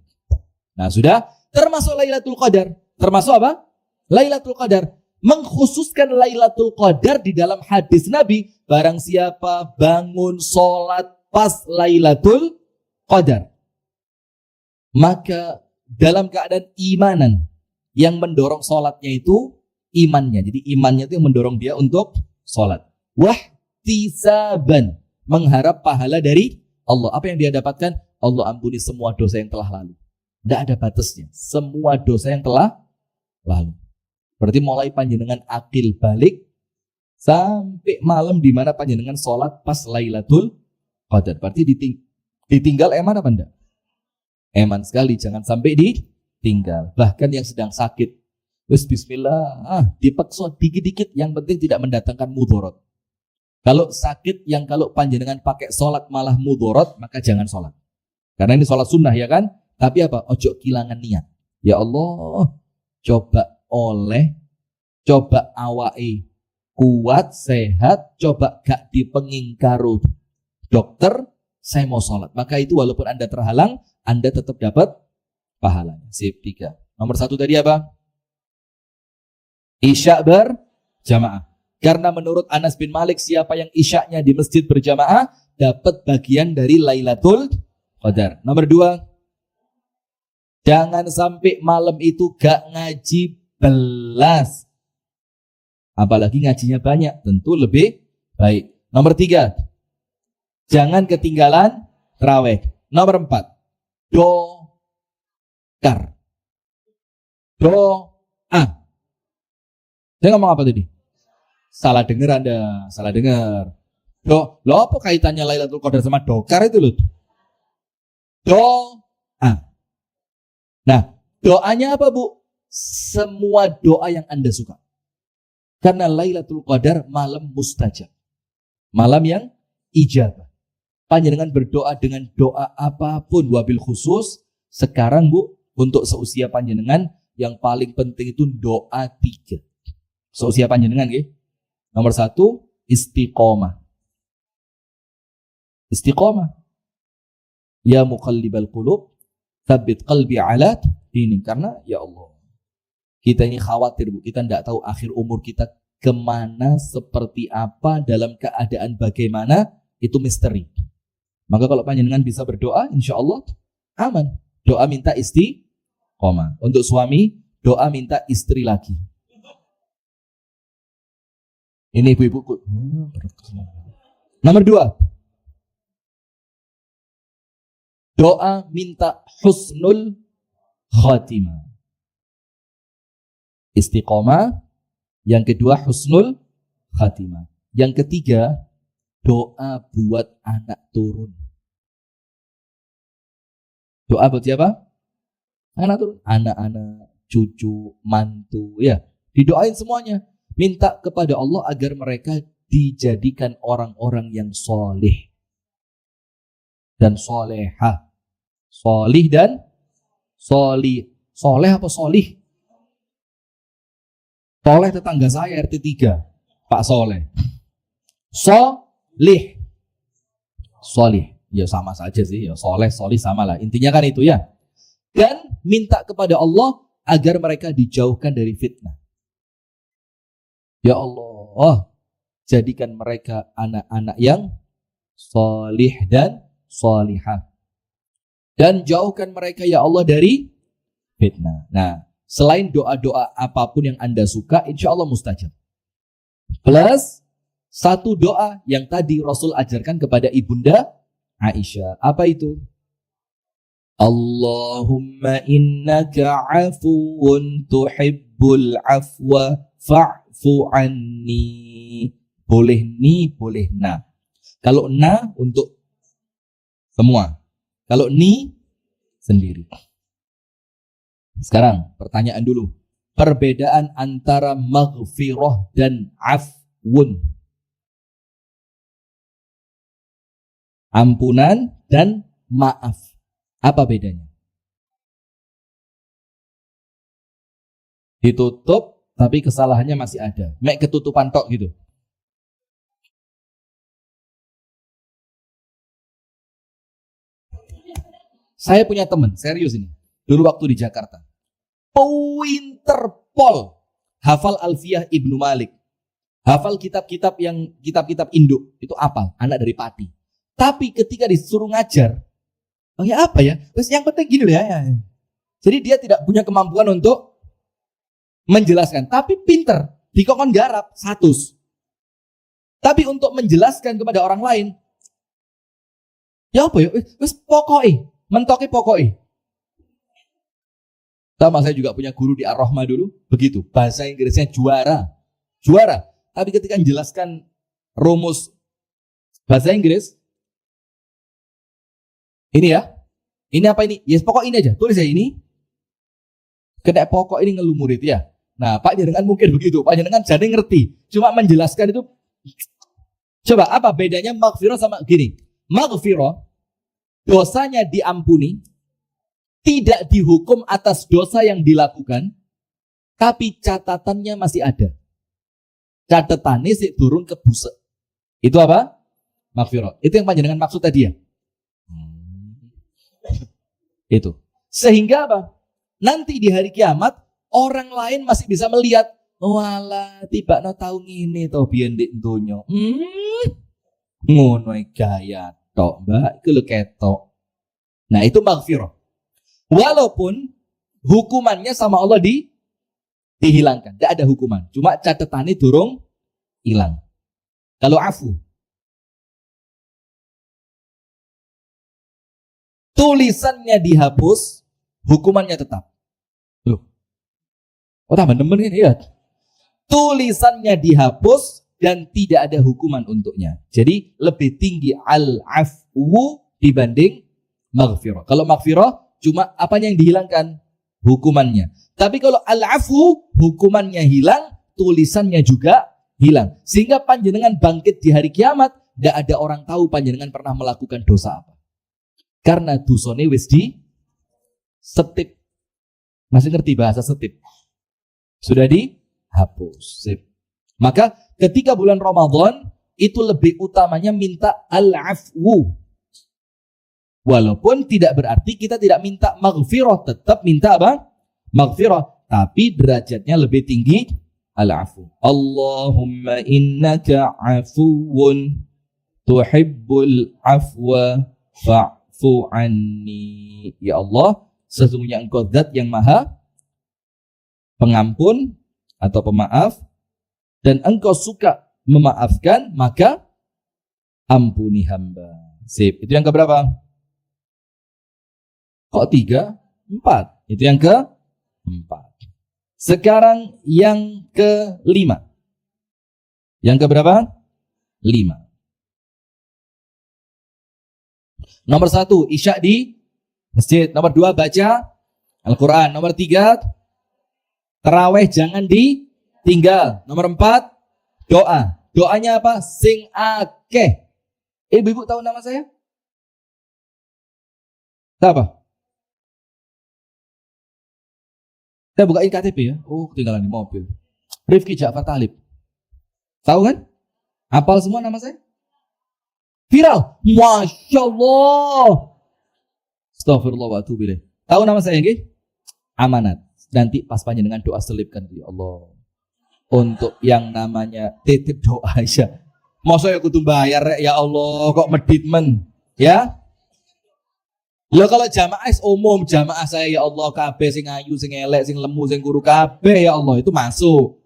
Nah sudah, termasuk Lailatul Qadar. Termasuk apa? Lailatul Qadar. Mengkhususkan Lailatul Qadar di dalam hadis Nabi, barang siapa bangun sholat pas Lailatul Qadar, maka dalam keadaan imanan, yang mendorong sholatnya itu imannya. Jadi imannya itu yang mendorong dia untuk sholat. Wahtisaban, mengharap pahala dari Allah. Apa yang dia dapatkan? Allah ampuni semua dosa yang telah lalu. Tidak ada batasnya. Semua dosa yang telah lalu. Berarti mulai panjenengan akil balik sampai malam di mana panjenengan sholat pas Lailatul Qadar. Berarti ditinggal eman apa enggak? Eman sekali, jangan sampai ditinggal. Bahkan yang sedang sakit, wis bismillah, dipaksa dikit-dikit, yang penting tidak mendatangkan mudorot. Kalau sakit yang kalau panjenengan pakai sholat malah mudorot, maka jangan sholat. Karena ini sholat sunnah ya kan? Tapi apa? Ojo kehilangan niat. Ya Allah, coba awai kuat, sehat, coba gak dipengingkaru dokter, saya mau sholat. Maka itu walaupun Anda terhalang, Anda tetap dapat pahalanya. Sip, 3. Nomor 1 tadi apa? Isya berjamaah. Karena menurut Anas bin Malik, siapa yang isyaknya di masjid berjamaah, dapat bagian dari Lailatul Qadar. Nomor 2, jangan sampai malam itu gak ngaji belas. Apalagi ngajinya banyak, tentu lebih baik. Nomor 3, jangan ketinggalan tarawih. Nomor 4, dokar. Doa. Saya ngomong apa tadi? Salah dengar Anda, salah dengar. Lo apa kaitannya Lailatul Qadar sama dokar itu loh? Doa. Nah, doanya apa Bu? Semua doa yang Anda suka. Karena Lailatul Qadar malam mustajab. Malam yang ijabah. Panjenengan berdoa dengan doa apapun, wabil khusus sekarang Bu, untuk seusia panjenengan yang paling penting itu doa 3. Seusia panjenengan nggih. Nomor 1, istiqomah. Istiqomah. Ya muqallibal qulub, tsabbit qalbi ala dinik. Karena ya Allah, kita ini khawatir Bu, kita tidak tahu akhir umur kita kemana, seperti apa, dalam keadaan bagaimana, itu misteri. Maka kalau panjenengan bisa berdoa, insya Allah aman. Doa minta istiqomah. Untuk suami, doa minta istri lagi. Ini ibu-ibu. Nomor 2, doa minta husnul khatimah. Istiqomah. Yang kedua, husnul khatimah. Yang ketiga, doa buat anak turun. Doa buat siapa? Anak turun. Anak-anak, cucu, mantu, ya. Didoain semuanya. Minta kepada Allah agar mereka dijadikan orang-orang yang soleh dan solehah. Solih dan solih. Soleh apa solih? Soleh tetangga saya RT 3, Pak Soleh. Solih. Solih. Ya sama saja sih, ya soleh, solih sama lah. Intinya kan itu ya. Dan minta kepada Allah agar mereka dijauhkan dari fitnah. Ya Allah, jadikan mereka anak-anak yang solih dan solihah. Dan jauhkan mereka ya Allah dari fitnah. Nah, selain doa-doa apapun yang Anda suka, insya Allah mustajab. Plus, satu doa yang tadi Rasul ajarkan kepada Ibunda Aisyah. Apa itu? Allahumma innaka afuun tuhibbul afwa fa'fu anni. Boleh ni, boleh na. Kalau na untuk semua. Kalau ni sendiri. Sekarang pertanyaan dulu. Perbedaan antara maghfirah dan afwun. Ampunan dan maaf. Apa bedanya? Ditutup tapi kesalahannya masih ada. Mek ketutupan tok gitu. Saya punya teman, serius ini. Dulu waktu di Jakarta. Pinter pol. Hafal Alfiyah Ibnu Malik. Hafal kitab-kitab Indo. Itu apal, anak dari Pati. Tapi ketika disuruh ngajar, Oh ya apa ya? Terus yang penting gini loh ya. Jadi dia tidak punya kemampuan untuk menjelaskan, tapi pinter, dikongkon garap, 100. Tapi untuk menjelaskan kepada orang lain, ya apa ya? Wes pokoknya, mentoki pokoknya. Sama saya juga punya guru di Ar-Rahmah dulu, begitu. Bahasa Inggrisnya juara. Tapi ketika menjelaskan rumus bahasa Inggris, ini ya, ini apa ini? Yes, pokok ini aja, tulis ya ini. Kena pokok ini ngeluh murid ya. Nah, Pak Jenengan mungkin begitu. Pak Jenengan jadi ngerti. Cuma menjelaskan itu. Coba apa bedanya maghfirah sama gini? Maghfirah, dosanya diampuni, tidak dihukum atas dosa yang dilakukan, tapi catatannya masih ada. Catatannya sih turun ke busa. Itu apa? Maghfirah. Itu yang panjenengan maksud tadi ya? Itu. Sehingga apa? Nanti di hari kiamat, orang lain masih bisa melihat, walah, tiba no tahu ngini to biyen ndek donya. Ngono gaya tok, Mbak, iku lho ketok. Nah, itu maghfirah. Walaupun hukumannya sama Allah dihilangkan, tidak ada hukuman. Cuma catatannya durung hilang. Kalau afu, tulisannya dihapus, hukumannya tetap. Loh, oh tambah nemen ini ya. Tulisannya dihapus dan tidak ada hukuman untuknya. Jadi lebih tinggi al-afwu dibanding maghfirah. Kalau maghfirah cuma apanya yang dihilangkan? Hukumannya. Tapi kalau al-afwu, hukumannya hilang, tulisannya juga hilang. Sehingga panjenengan bangkit di hari kiamat, tidak ada orang tahu panjenengan pernah melakukan dosa apa. Karena dosane wis di setip. Masih ngerti bahasa setip? Sudah dihapus. Sip. Maka ketika bulan Ramadan, itu lebih utamanya minta al-afwu. Walaupun tidak berarti kita tidak minta maghfirah, tetap minta apa? Maghfirah, tapi derajatnya lebih tinggi al-afu. Allahumma innaka afuwun tuhibbul afwa fa'fu anni. Ya Allah, sesungguhnya Engkau zat yang maha pengampun atau pemaaf, dan Engkau suka memaafkan, maka ampuni hamba. Sip, itu yang keberapa? Kok 3? 4. Itu yang ke-4. Sekarang yang ke-5. Yang keberapa? 5. Nomor 1, isya di masjid. Nomor 2, baca Al-Quran. Nomor 3, taraweh jangan ditinggal. Nomor 4, doa. Doanya apa? Sing akeh. Ibu-ibu tahu nama saya? Tahu apa? Saya bukain KTP ya. Oh, ketinggalan di mobil. Rifki Ja'far Talib. Tahu kan? Hafal semua nama saya? Viral. Masya Allah. Astagfirullah wa atubu ilaih. Tahu nama saya nggih? Amanat. Nanti pas panjenengan doa selipkan, ya Allah. Untuk yang namanya titip doa aja. Masa ya kudu bayar ya Allah, kok medit men. Ya? Ya kalau jamaah umum, jamaah saya ya Allah kabeh sing ayu, sing elek, sing lemu, sing kuru kabeh ya Allah itu masuk.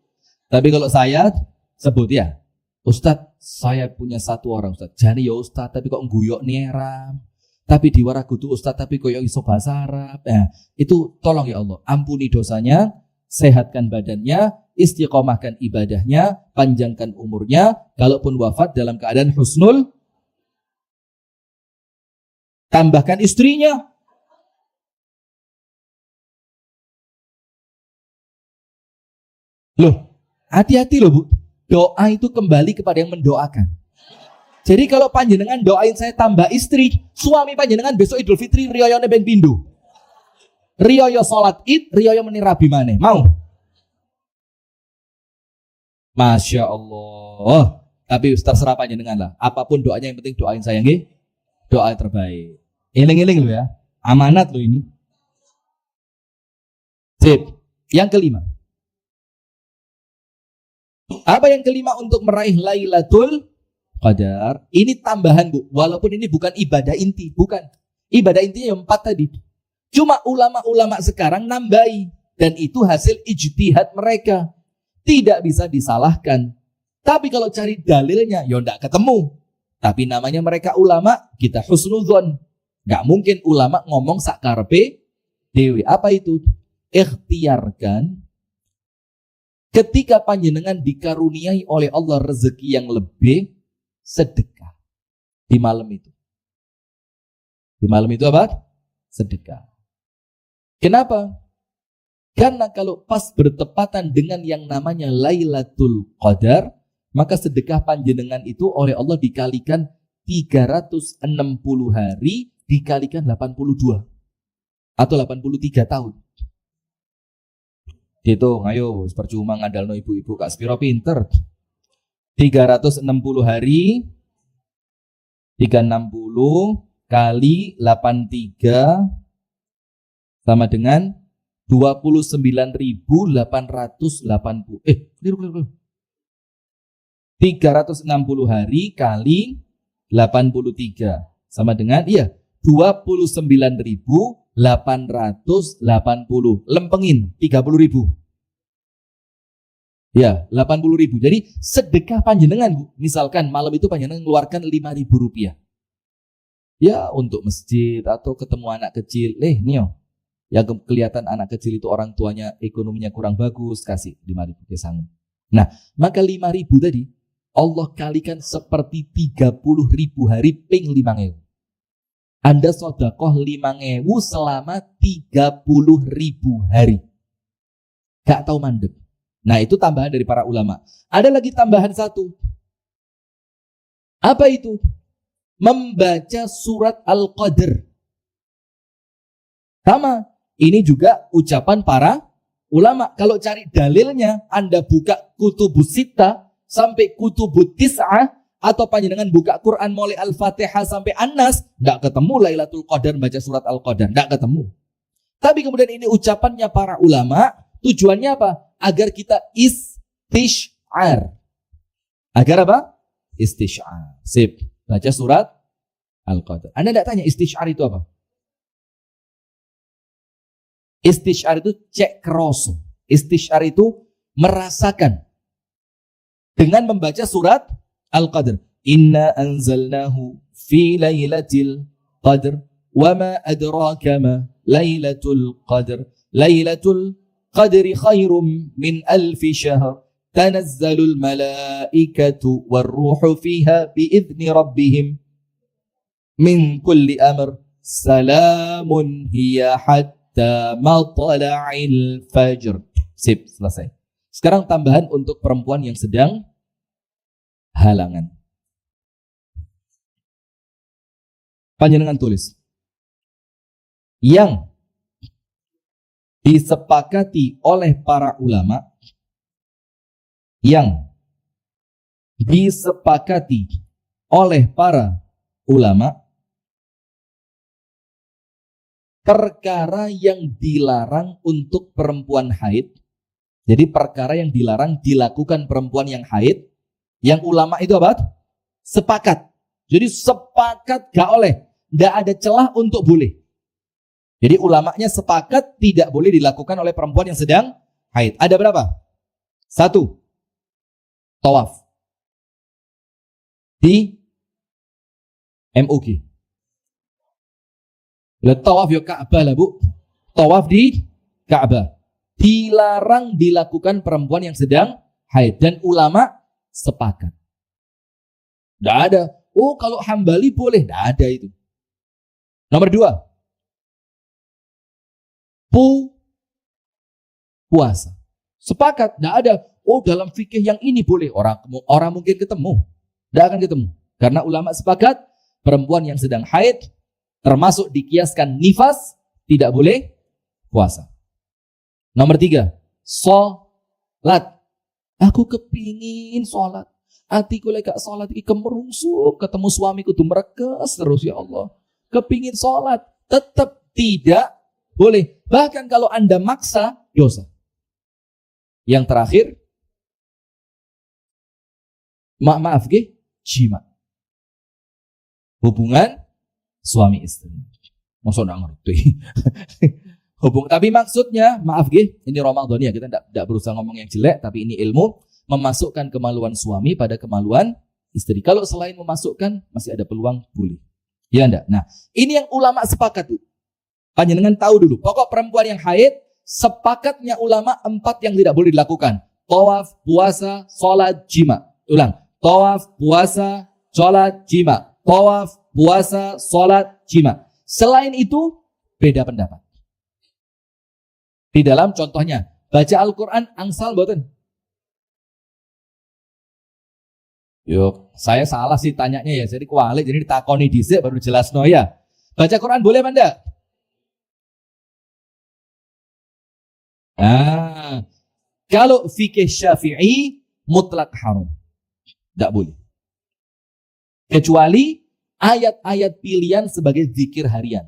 Tapi kalau saya sebut ya, Ustadz, saya punya 1 orang Ustadz. Jani ya Ustadz, tapi kok ngguyok nieram. Tapi di waragudu Ustadz, tapi kok iso bahasa Arab. Nah, itu tolong ya Allah, ampuni dosanya, sehatkan badannya, istiqomahkan ibadahnya, panjangkan umurnya, kalaupun wafat dalam keadaan husnul, tambahkan istrinya. Loh, hati-hati loh Bu. Doa itu kembali kepada yang mendoakan. Jadi kalau panjenengan doain saya tambah istri, suami panjenengan besok Idul Fitri riyoyone ben pindu. Riyoyo salat Id, riyoyo menirabi maneh. Mau? Masya Allah. Tapi Ustaz serah panjenengan lah. Apapun doanya yang penting doain saya nggih. Doa yang terbaik. Eling-eling lo ya. Amanat lo ini. Sip. Yang kelima. Apa yang kelima untuk meraih Lailatul Qadar? Ini tambahan Bu. Walaupun ini bukan ibadah inti. Bukan. Ibadah intinya 4 tadi. Cuma ulama-ulama sekarang nambahi. Dan itu hasil ijtihad mereka. Tidak bisa disalahkan. Tapi kalau cari dalilnya, ya enggak ketemu. Tapi namanya mereka ulama, kita husnudzon. Enggak mungkin ulama ngomong sakarpe dewe. Apa itu? Ikhtiarkan ketika panjenengan dikaruniai oleh Allah rezeki yang lebih, sedekah di malam itu. Di malam itu apa? Sedekah. Kenapa? Karena kalau pas bertepatan dengan yang namanya Lailatul Qadar, maka sedekah panjenengan itu oleh Allah dikalikan 360 hari dikalikan 82 atau 83 tahun. Dihitung, ayo, percuma ngandalno ibu-ibu Kak Spiro pinter. 360 hari 360 kali 83 sama dengan 29.880. Keliru. 360 hari kali 83 sama dengan 29.880. Lempengin 30.000. Ya, 80.000. Jadi sedekah panjenengan, Bu. Misalkan malam itu panjenengan mengeluarkan 5.000 rupiah. Ya, untuk masjid atau ketemu anak kecil. Nio. Yang kelihatan anak kecil itu orang tuanya ekonominya kurang bagus, kasih 5.000 kesang. Nah, maka 5.000 tadi Allah kalikan seperti 30.000 hari ping 5.000. Anda sedekah 5.000 selama 30.000 hari. Gak tahu mandek. Nah, itu tambahan dari para ulama. Ada lagi tambahan satu. Apa itu? Membaca surat Al-Qadr. Sama. Ini juga ucapan para ulama. Kalau cari dalilnya, Anda buka Kutubus Sittah sampai Kutubut Tis'ah, atau panjenengan buka Quran mulai Al-Fatihah sampai An-Nas, enggak ketemu Lailatul Qadar baca surat Al-Qadar, enggak ketemu. Tapi kemudian ini ucapannya para ulama, tujuannya apa? Agar kita istish'ar. Agar apa? Istish'ar. Sip, baca surat Al-Qadar. Anda enggak tanya istish'ar itu apa? Istish'ar itu cek kroso. Istish'ar itu merasakan. Dengan membaca surat Al-Qadr. Inna anzalnahu fi laylatil qadr. Wa ma adraka ma laylatul qadr. Laylatul qadri khairum min alfi syahr. Tanazzalul malaikatu warruhu fiha biidzni rabbihim min kulli amr. Salamun hiya hatta matla'il fajr. Sip, selesai. Sekarang tambahan untuk perempuan yang sedang halangan. Panjenengan tulis. Yang disepakati oleh para ulama, yang disepakati oleh para ulama, perkara yang dilarang untuk perempuan haid. Jadi perkara yang dilarang dilakukan perempuan yang haid, yang ulama itu apa? Sepakat. Jadi sepakat gak oleh. Gak ada celah untuk boleh. Jadi ulamanya sepakat tidak boleh dilakukan oleh perempuan yang sedang haid. Ada berapa? 1. Tawaf. Di MUG. Tawaf ya Ka'bah lah, Bu. Tawaf di Ka'bah. Dilarang dilakukan perempuan yang sedang haid. Dan ulama sepakat. Tidak ada. Oh, kalau Hambali boleh. Tidak ada itu. Nomor 2. Puasa. Sepakat. Tidak ada. Oh, dalam fikih yang ini boleh. Orang mungkin ketemu. Tidak akan ketemu. Karena ulama sepakat. Perempuan yang sedang haid, termasuk dikiaskan nifas, tidak boleh puasa. Nomor 3. Sholat. Aku kepingin sholat. Hatiku lagi gak sholat, iki kemerungsuk, ketemu suamiku tuh merekes terus, ya Allah. Kepingin sholat, tetap tidak boleh. Bahkan kalau Anda maksa, dosa. Yang terakhir, maaf jima. Hubungan suami istri. Masa nggak ngerti. Tapi maksudnya, maaf ini Ramadan ya, kita tidak berusaha ngomong yang jelek, tapi ini ilmu memasukkan kemaluan suami pada kemaluan istri. Kalau selain memasukkan, masih ada peluang boleh. Ya enggak? Nah, ini yang ulama sepakat tuh. Panjenengan tahu dulu, pokok perempuan yang haid, sepakatnya ulama 4 yang tidak boleh dilakukan. Tawaf, puasa, sholat, jima. Ulang. Tawaf, puasa, sholat, jima. Tawaf, puasa, sholat, jima. Selain itu, beda pendapat. Di dalam contohnya, baca Al-Quran, angsal boten. Yuk, saya salah sih tanyanya ya. Jadi kualik, jadi ditakoni dhisik baru jelas no ya. Baca Quran boleh apa enggak? Kalau fikih Syafi'i mutlak haram. Enggak boleh. Kecuali ayat-ayat pilihan sebagai zikir harian.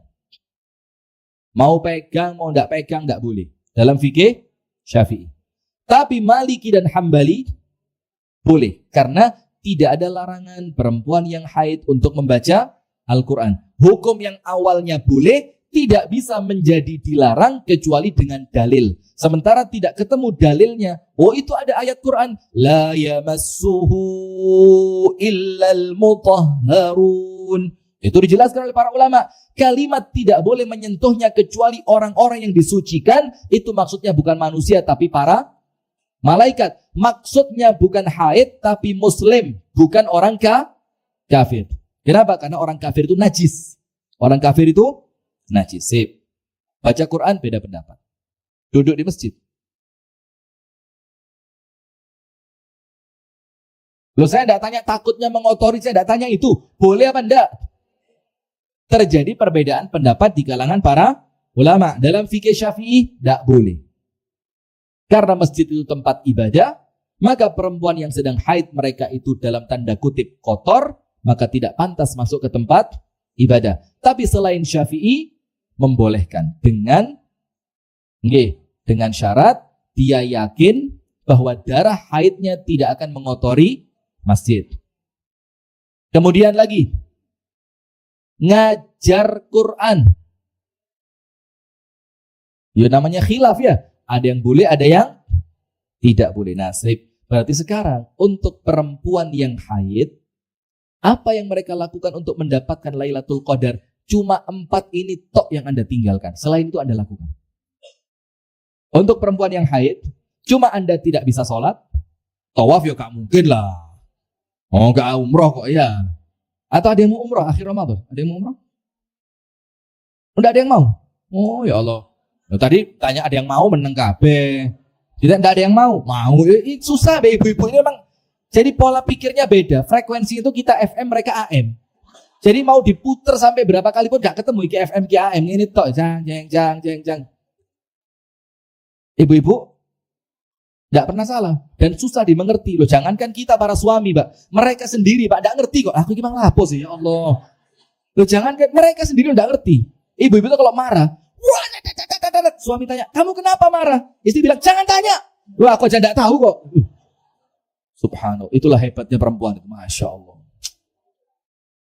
Mau pegang, mau enggak pegang, enggak boleh. Dalam fikih Syafi'i. Tapi Maliki dan Hambali boleh. Karena tidak ada larangan perempuan yang haid untuk membaca Al-Quran. Hukum yang awalnya boleh, tidak bisa menjadi dilarang kecuali dengan dalil. Sementara tidak ketemu dalilnya. Oh, itu ada ayat Quran. La yamassuhu illal mutahharun. Itu dijelaskan oleh para ulama. Kalimat tidak boleh menyentuhnya kecuali orang-orang yang disucikan. Itu maksudnya bukan manusia tapi para malaikat. Maksudnya bukan haid tapi muslim. Bukan orang kafir. Kenapa? Karena orang kafir itu najis. Orang kafir itu najis. Sip. Baca Quran beda pendapat. Duduk di masjid. Loh, saya tidak tanya takutnya mengotori, saya tidak tanya itu. Boleh apa enggak? Terjadi perbedaan pendapat di kalangan para ulama. Dalam fikih Syafi'i tidak boleh. Karena masjid itu tempat ibadah, maka perempuan yang sedang haid mereka itu dalam tanda kutip kotor, maka tidak pantas masuk ke tempat ibadah. Tapi selain Syafi'i membolehkan dengan syarat dia yakin bahwa darah haidnya tidak akan mengotori masjid. Kemudian lagi ngajar Quran. Ya namanya khilaf ya. Ada yang boleh, ada yang tidak boleh. Nasib. Berarti sekarang untuk perempuan yang haid, apa yang mereka lakukan untuk mendapatkan Lailatul Qadar? Cuma 4 ini tok yang Anda tinggalkan. Selain itu Anda lakukan. Untuk perempuan yang haid, cuma Anda tidak bisa sholat. Tawaf ya gak mungkin lah. Oh gak umroh kok ya. Atau ada yang mau umroh akhir Ramadan? Ada yang mau umroh? Udah ada yang mau? Oh ya Allah. Nah, tadi tanya ada yang mau meneng kabeh. Tidak ada yang mau. Mau. Susah be ibu-ibu ini memang. Jadi pola pikirnya beda. Frekuensi itu kita FM, mereka AM. Jadi mau diputer sampai berapa kali pun gak ketemu iki FM ki AM. Ini tok jang. Ibu-ibu gak pernah salah dan susah dimengerti loh. Jangankan kita para suami, Pak. Mereka sendiri, Pak, gak ngerti kok. Aku gimana lapo sih ya Allah. Loh jangankan mereka sendiri gak ngerti. Ibu-ibu itu kalau marah, wah, suami tanya, kamu kenapa marah? Istri bilang, jangan tanya. Wah, aku aja gak tahu kok. Subhanallah, itulah hebatnya perempuan. Masya Allah.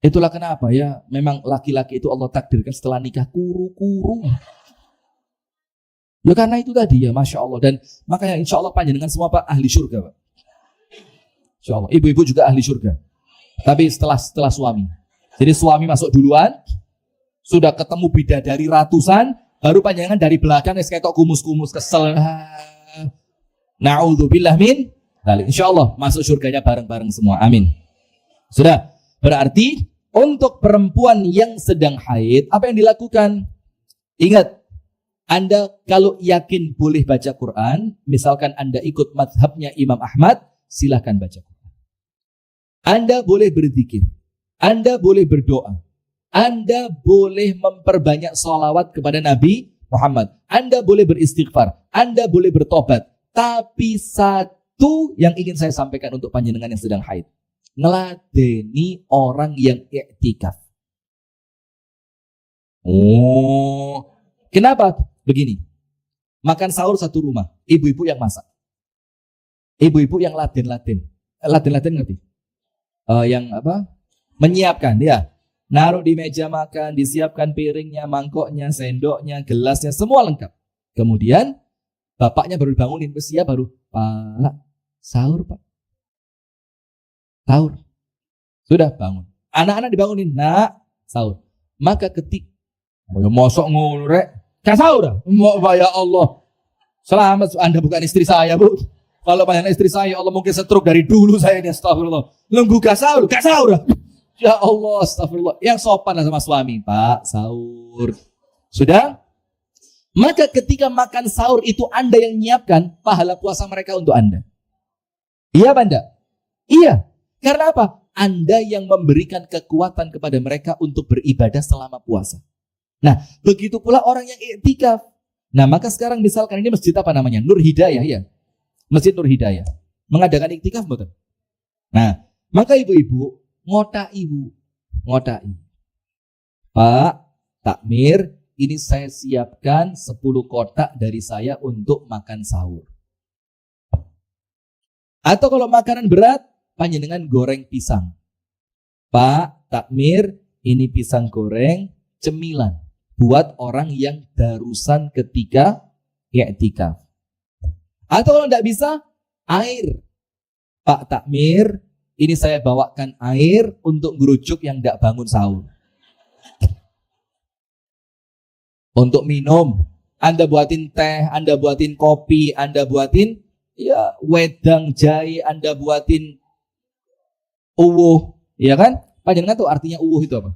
Itulah kenapa ya, memang laki-laki itu Allah takdirkan setelah nikah kuru-kuru. Ya karena itu tadi ya, Masya Allah. Dan makanya insya Allah panjenengan semua Pak ahli surga Pak. Insya Allah. Ibu-ibu juga ahli surga. Tapi setelah suami. Jadi suami masuk duluan, sudah ketemu bidadari ratusan, baru panjenengan dari belakang kayak kumus-kumus kesel. Na'udzubillah min. Insya Allah masuk surganya bareng-bareng semua. Amin. Sudah. Berarti untuk perempuan yang sedang haid, apa yang dilakukan? Ingat, Anda kalau yakin boleh baca Quran, misalkan Anda ikut mazhabnya Imam Ahmad, silahkan baca Quran. Anda boleh berzikir, Anda boleh berdoa, Anda boleh memperbanyak sholawat kepada Nabi Muhammad, Anda boleh beristighfar, Anda boleh bertobat. Tapi satu yang ingin saya sampaikan untuk panjenengan yang sedang haid, ngeladeni orang yang i'tikaf. Oh, kenapa? Begini, makan sahur satu rumah, ibu-ibu yang masak, ibu-ibu yang laden ngerti? Yang apa? Menyiapkan, ya. Naruh di meja makan, disiapkan piringnya, mangkoknya, sendoknya, gelasnya, semua lengkap. Kemudian bapaknya baru dibangunin, siap baru, Pak, sahur Pak. Sahur. Sudah bangun. Anak-anak dibangunin, nak, sahur. Maka mosok ngono rek, gak sahur. Ya Allah. Selamat, Anda bukan istri saya, Bu. Kalau banyak istri saya, Allah mungkin setruk dari dulu saya ini, astagfirullah. Lenggu gak sahur. Ya Allah, astagfirullah. Yang sopan lah sama suami, Pak, sahur. Sudah? Maka ketika makan sahur itu Anda yang menyiapkan pahala puasa mereka untuk Anda. Iya, Anda? Iya. Karena apa? Anda yang memberikan kekuatan kepada mereka untuk beribadah selama puasa. Nah, begitu pula orang yang iktikaf. Nah, maka sekarang misalkan ini masjid apa namanya? Nur Hidayah, ya. Masjid Nur Hidayah. Mengadakan iktikaf, betul? Nah, maka ibu-ibu, ngotai. Pak, takmir, ini saya siapkan 10 kotak dari saya untuk makan sahur. Atau kalau makanan berat, panjenengan goreng pisang. Pak, takmir, ini pisang goreng cemilan buat orang yang darusan ketika i'tikaf. Atau kalau tidak bisa, air. Pak takmir, ini saya bawakan air untuk ngerujuk yang tidak bangun sahur. Untuk minum, Anda buatin teh, Anda buatin kopi, Anda buatin ya wedang jahe, Anda buatin uwuh, ya kan? Panjenengan tuh artinya uwuh itu apa?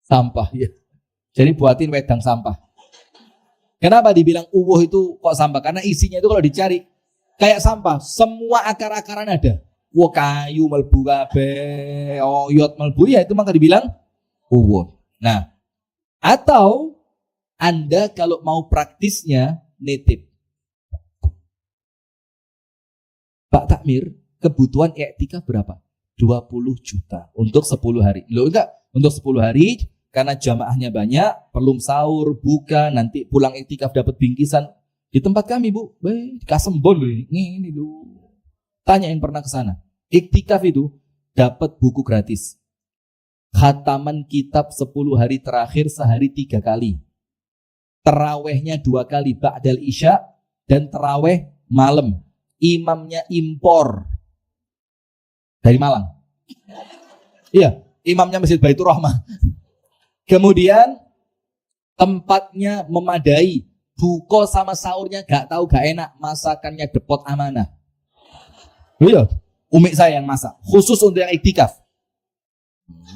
Sampah, ya. Jadi buatin wedang sampah. Kenapa dibilang uwuh itu kok sampah? Karena isinya itu kalau dicari kayak sampah, semua akar-akaran ada. Wah, kayu melbu kabeh, oyot melbu, ya itu maka dibilang uwuh. Nah, atau Anda kalau mau praktisnya nitip. Pak takmir, kebutuhan i'tikaf berapa? 20 juta untuk 10 hari. Loh enggak, untuk 10 hari karena jamaahnya banyak, perlu sahur, buka, nanti pulang i'tikaf dapat bingkisan. Di tempat kami, Bu, Kasembon loh ini loh. Tanya yang pernah ke sana. I'tikaf itu dapat buku gratis. Khataman kitab 10 hari terakhir sehari 3 kali. Terawihnya 2 kali ba'dal isya dan terawih malam. Imamnya impor dari Malang. Iya, imamnya Masjid Baitur Rahmah. Kemudian tempatnya memadai, buko sama sahurnya gak tahu gak enak, masakannya depot amanah. Iya, umi saya yang masak, khusus untuk yang iktikaf.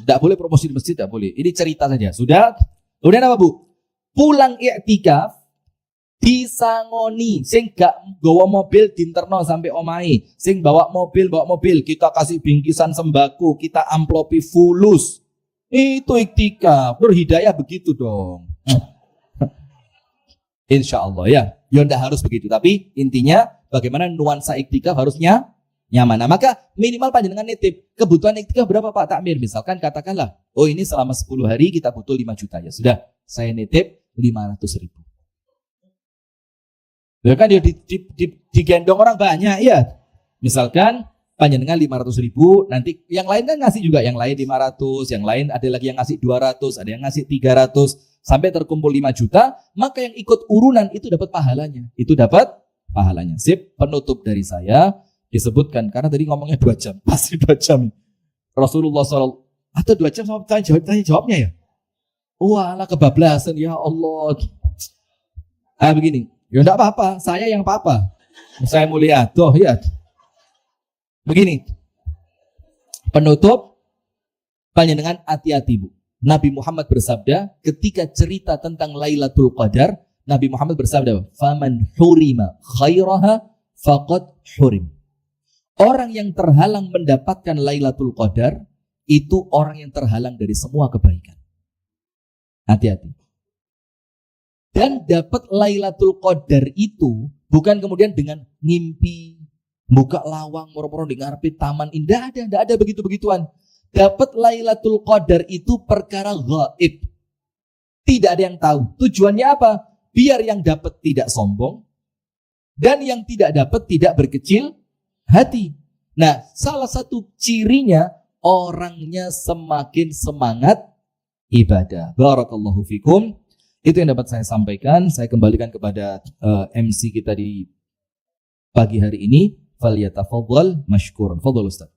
Tidak boleh promosi di masjid, tidak boleh. Ini cerita saja. Sudah. Kemudian apa, Bu? Pulang iktikaf disangoni, sing gak bawa mobil dinterno sampai omahe, sing bawa mobil kita kasih bingkisan sembako, kita amplopi fulus. Itu iktikaf. Nur Hidayah begitu dong. Insya Allah ya. Ya ndak harus begitu, tapi intinya bagaimana nuansa iktikaf harusnya nyaman. Nah, maka minimal panjenengan nitip kebutuhan iktikaf berapa Pak takmir? Misalkan katakanlah, oh ini selama 10 hari kita butuh 5 juta ya. Sudah, saya nitip 500.000. Ya kan dia digendong orang banyak ya. Misalkan panjenengan 500.000, nanti yang lain kan ngasih juga, yang lain 500, yang lain ada lagi yang ngasih 200, ada yang ngasih 300, sampai terkumpul 5 juta, maka yang ikut urunan itu dapat pahalanya. Itu dapat pahalanya. Sip, penutup dari saya disebutkan karena tadi ngomongnya 2 jam, pasti 2 jam. Rasulullah SAW atau 2 jam sama tanya jawabnya ya. Walah kebablasan ya Allah. Begini. Ya enggak apa-apa, saya yang apa-apa. Saya mulia, toh ya. Begini. Penutup, panjenengan hati-hati, Bu. Nabi Muhammad bersabda, ketika cerita tentang Lailatul Qadar, Nabi Muhammad bersabda, "Faman hurima khairaha faqad hurim." Orang yang terhalang mendapatkan Lailatul Qadar, itu orang yang terhalang dari semua kebaikan. Hati-hati. Dan dapat Lailatul Qadar itu bukan kemudian dengan ngimpi, buka lawang, moro-moro di ngarepe taman indah, tidak ada begitu-begituan. Dapat Lailatul Qadar itu perkara gaib. Tidak ada yang tahu. Tujuannya apa? Biar yang dapat tidak sombong dan yang tidak dapat tidak berkecil hati. Nah, salah satu cirinya orangnya semakin semangat ibadah. Barakallahu fikum. Itu yang dapat saya sampaikan. Saya kembalikan kepada MC kita di pagi hari ini. Falyatafaddal mashkuran. Fadhal Ustaz.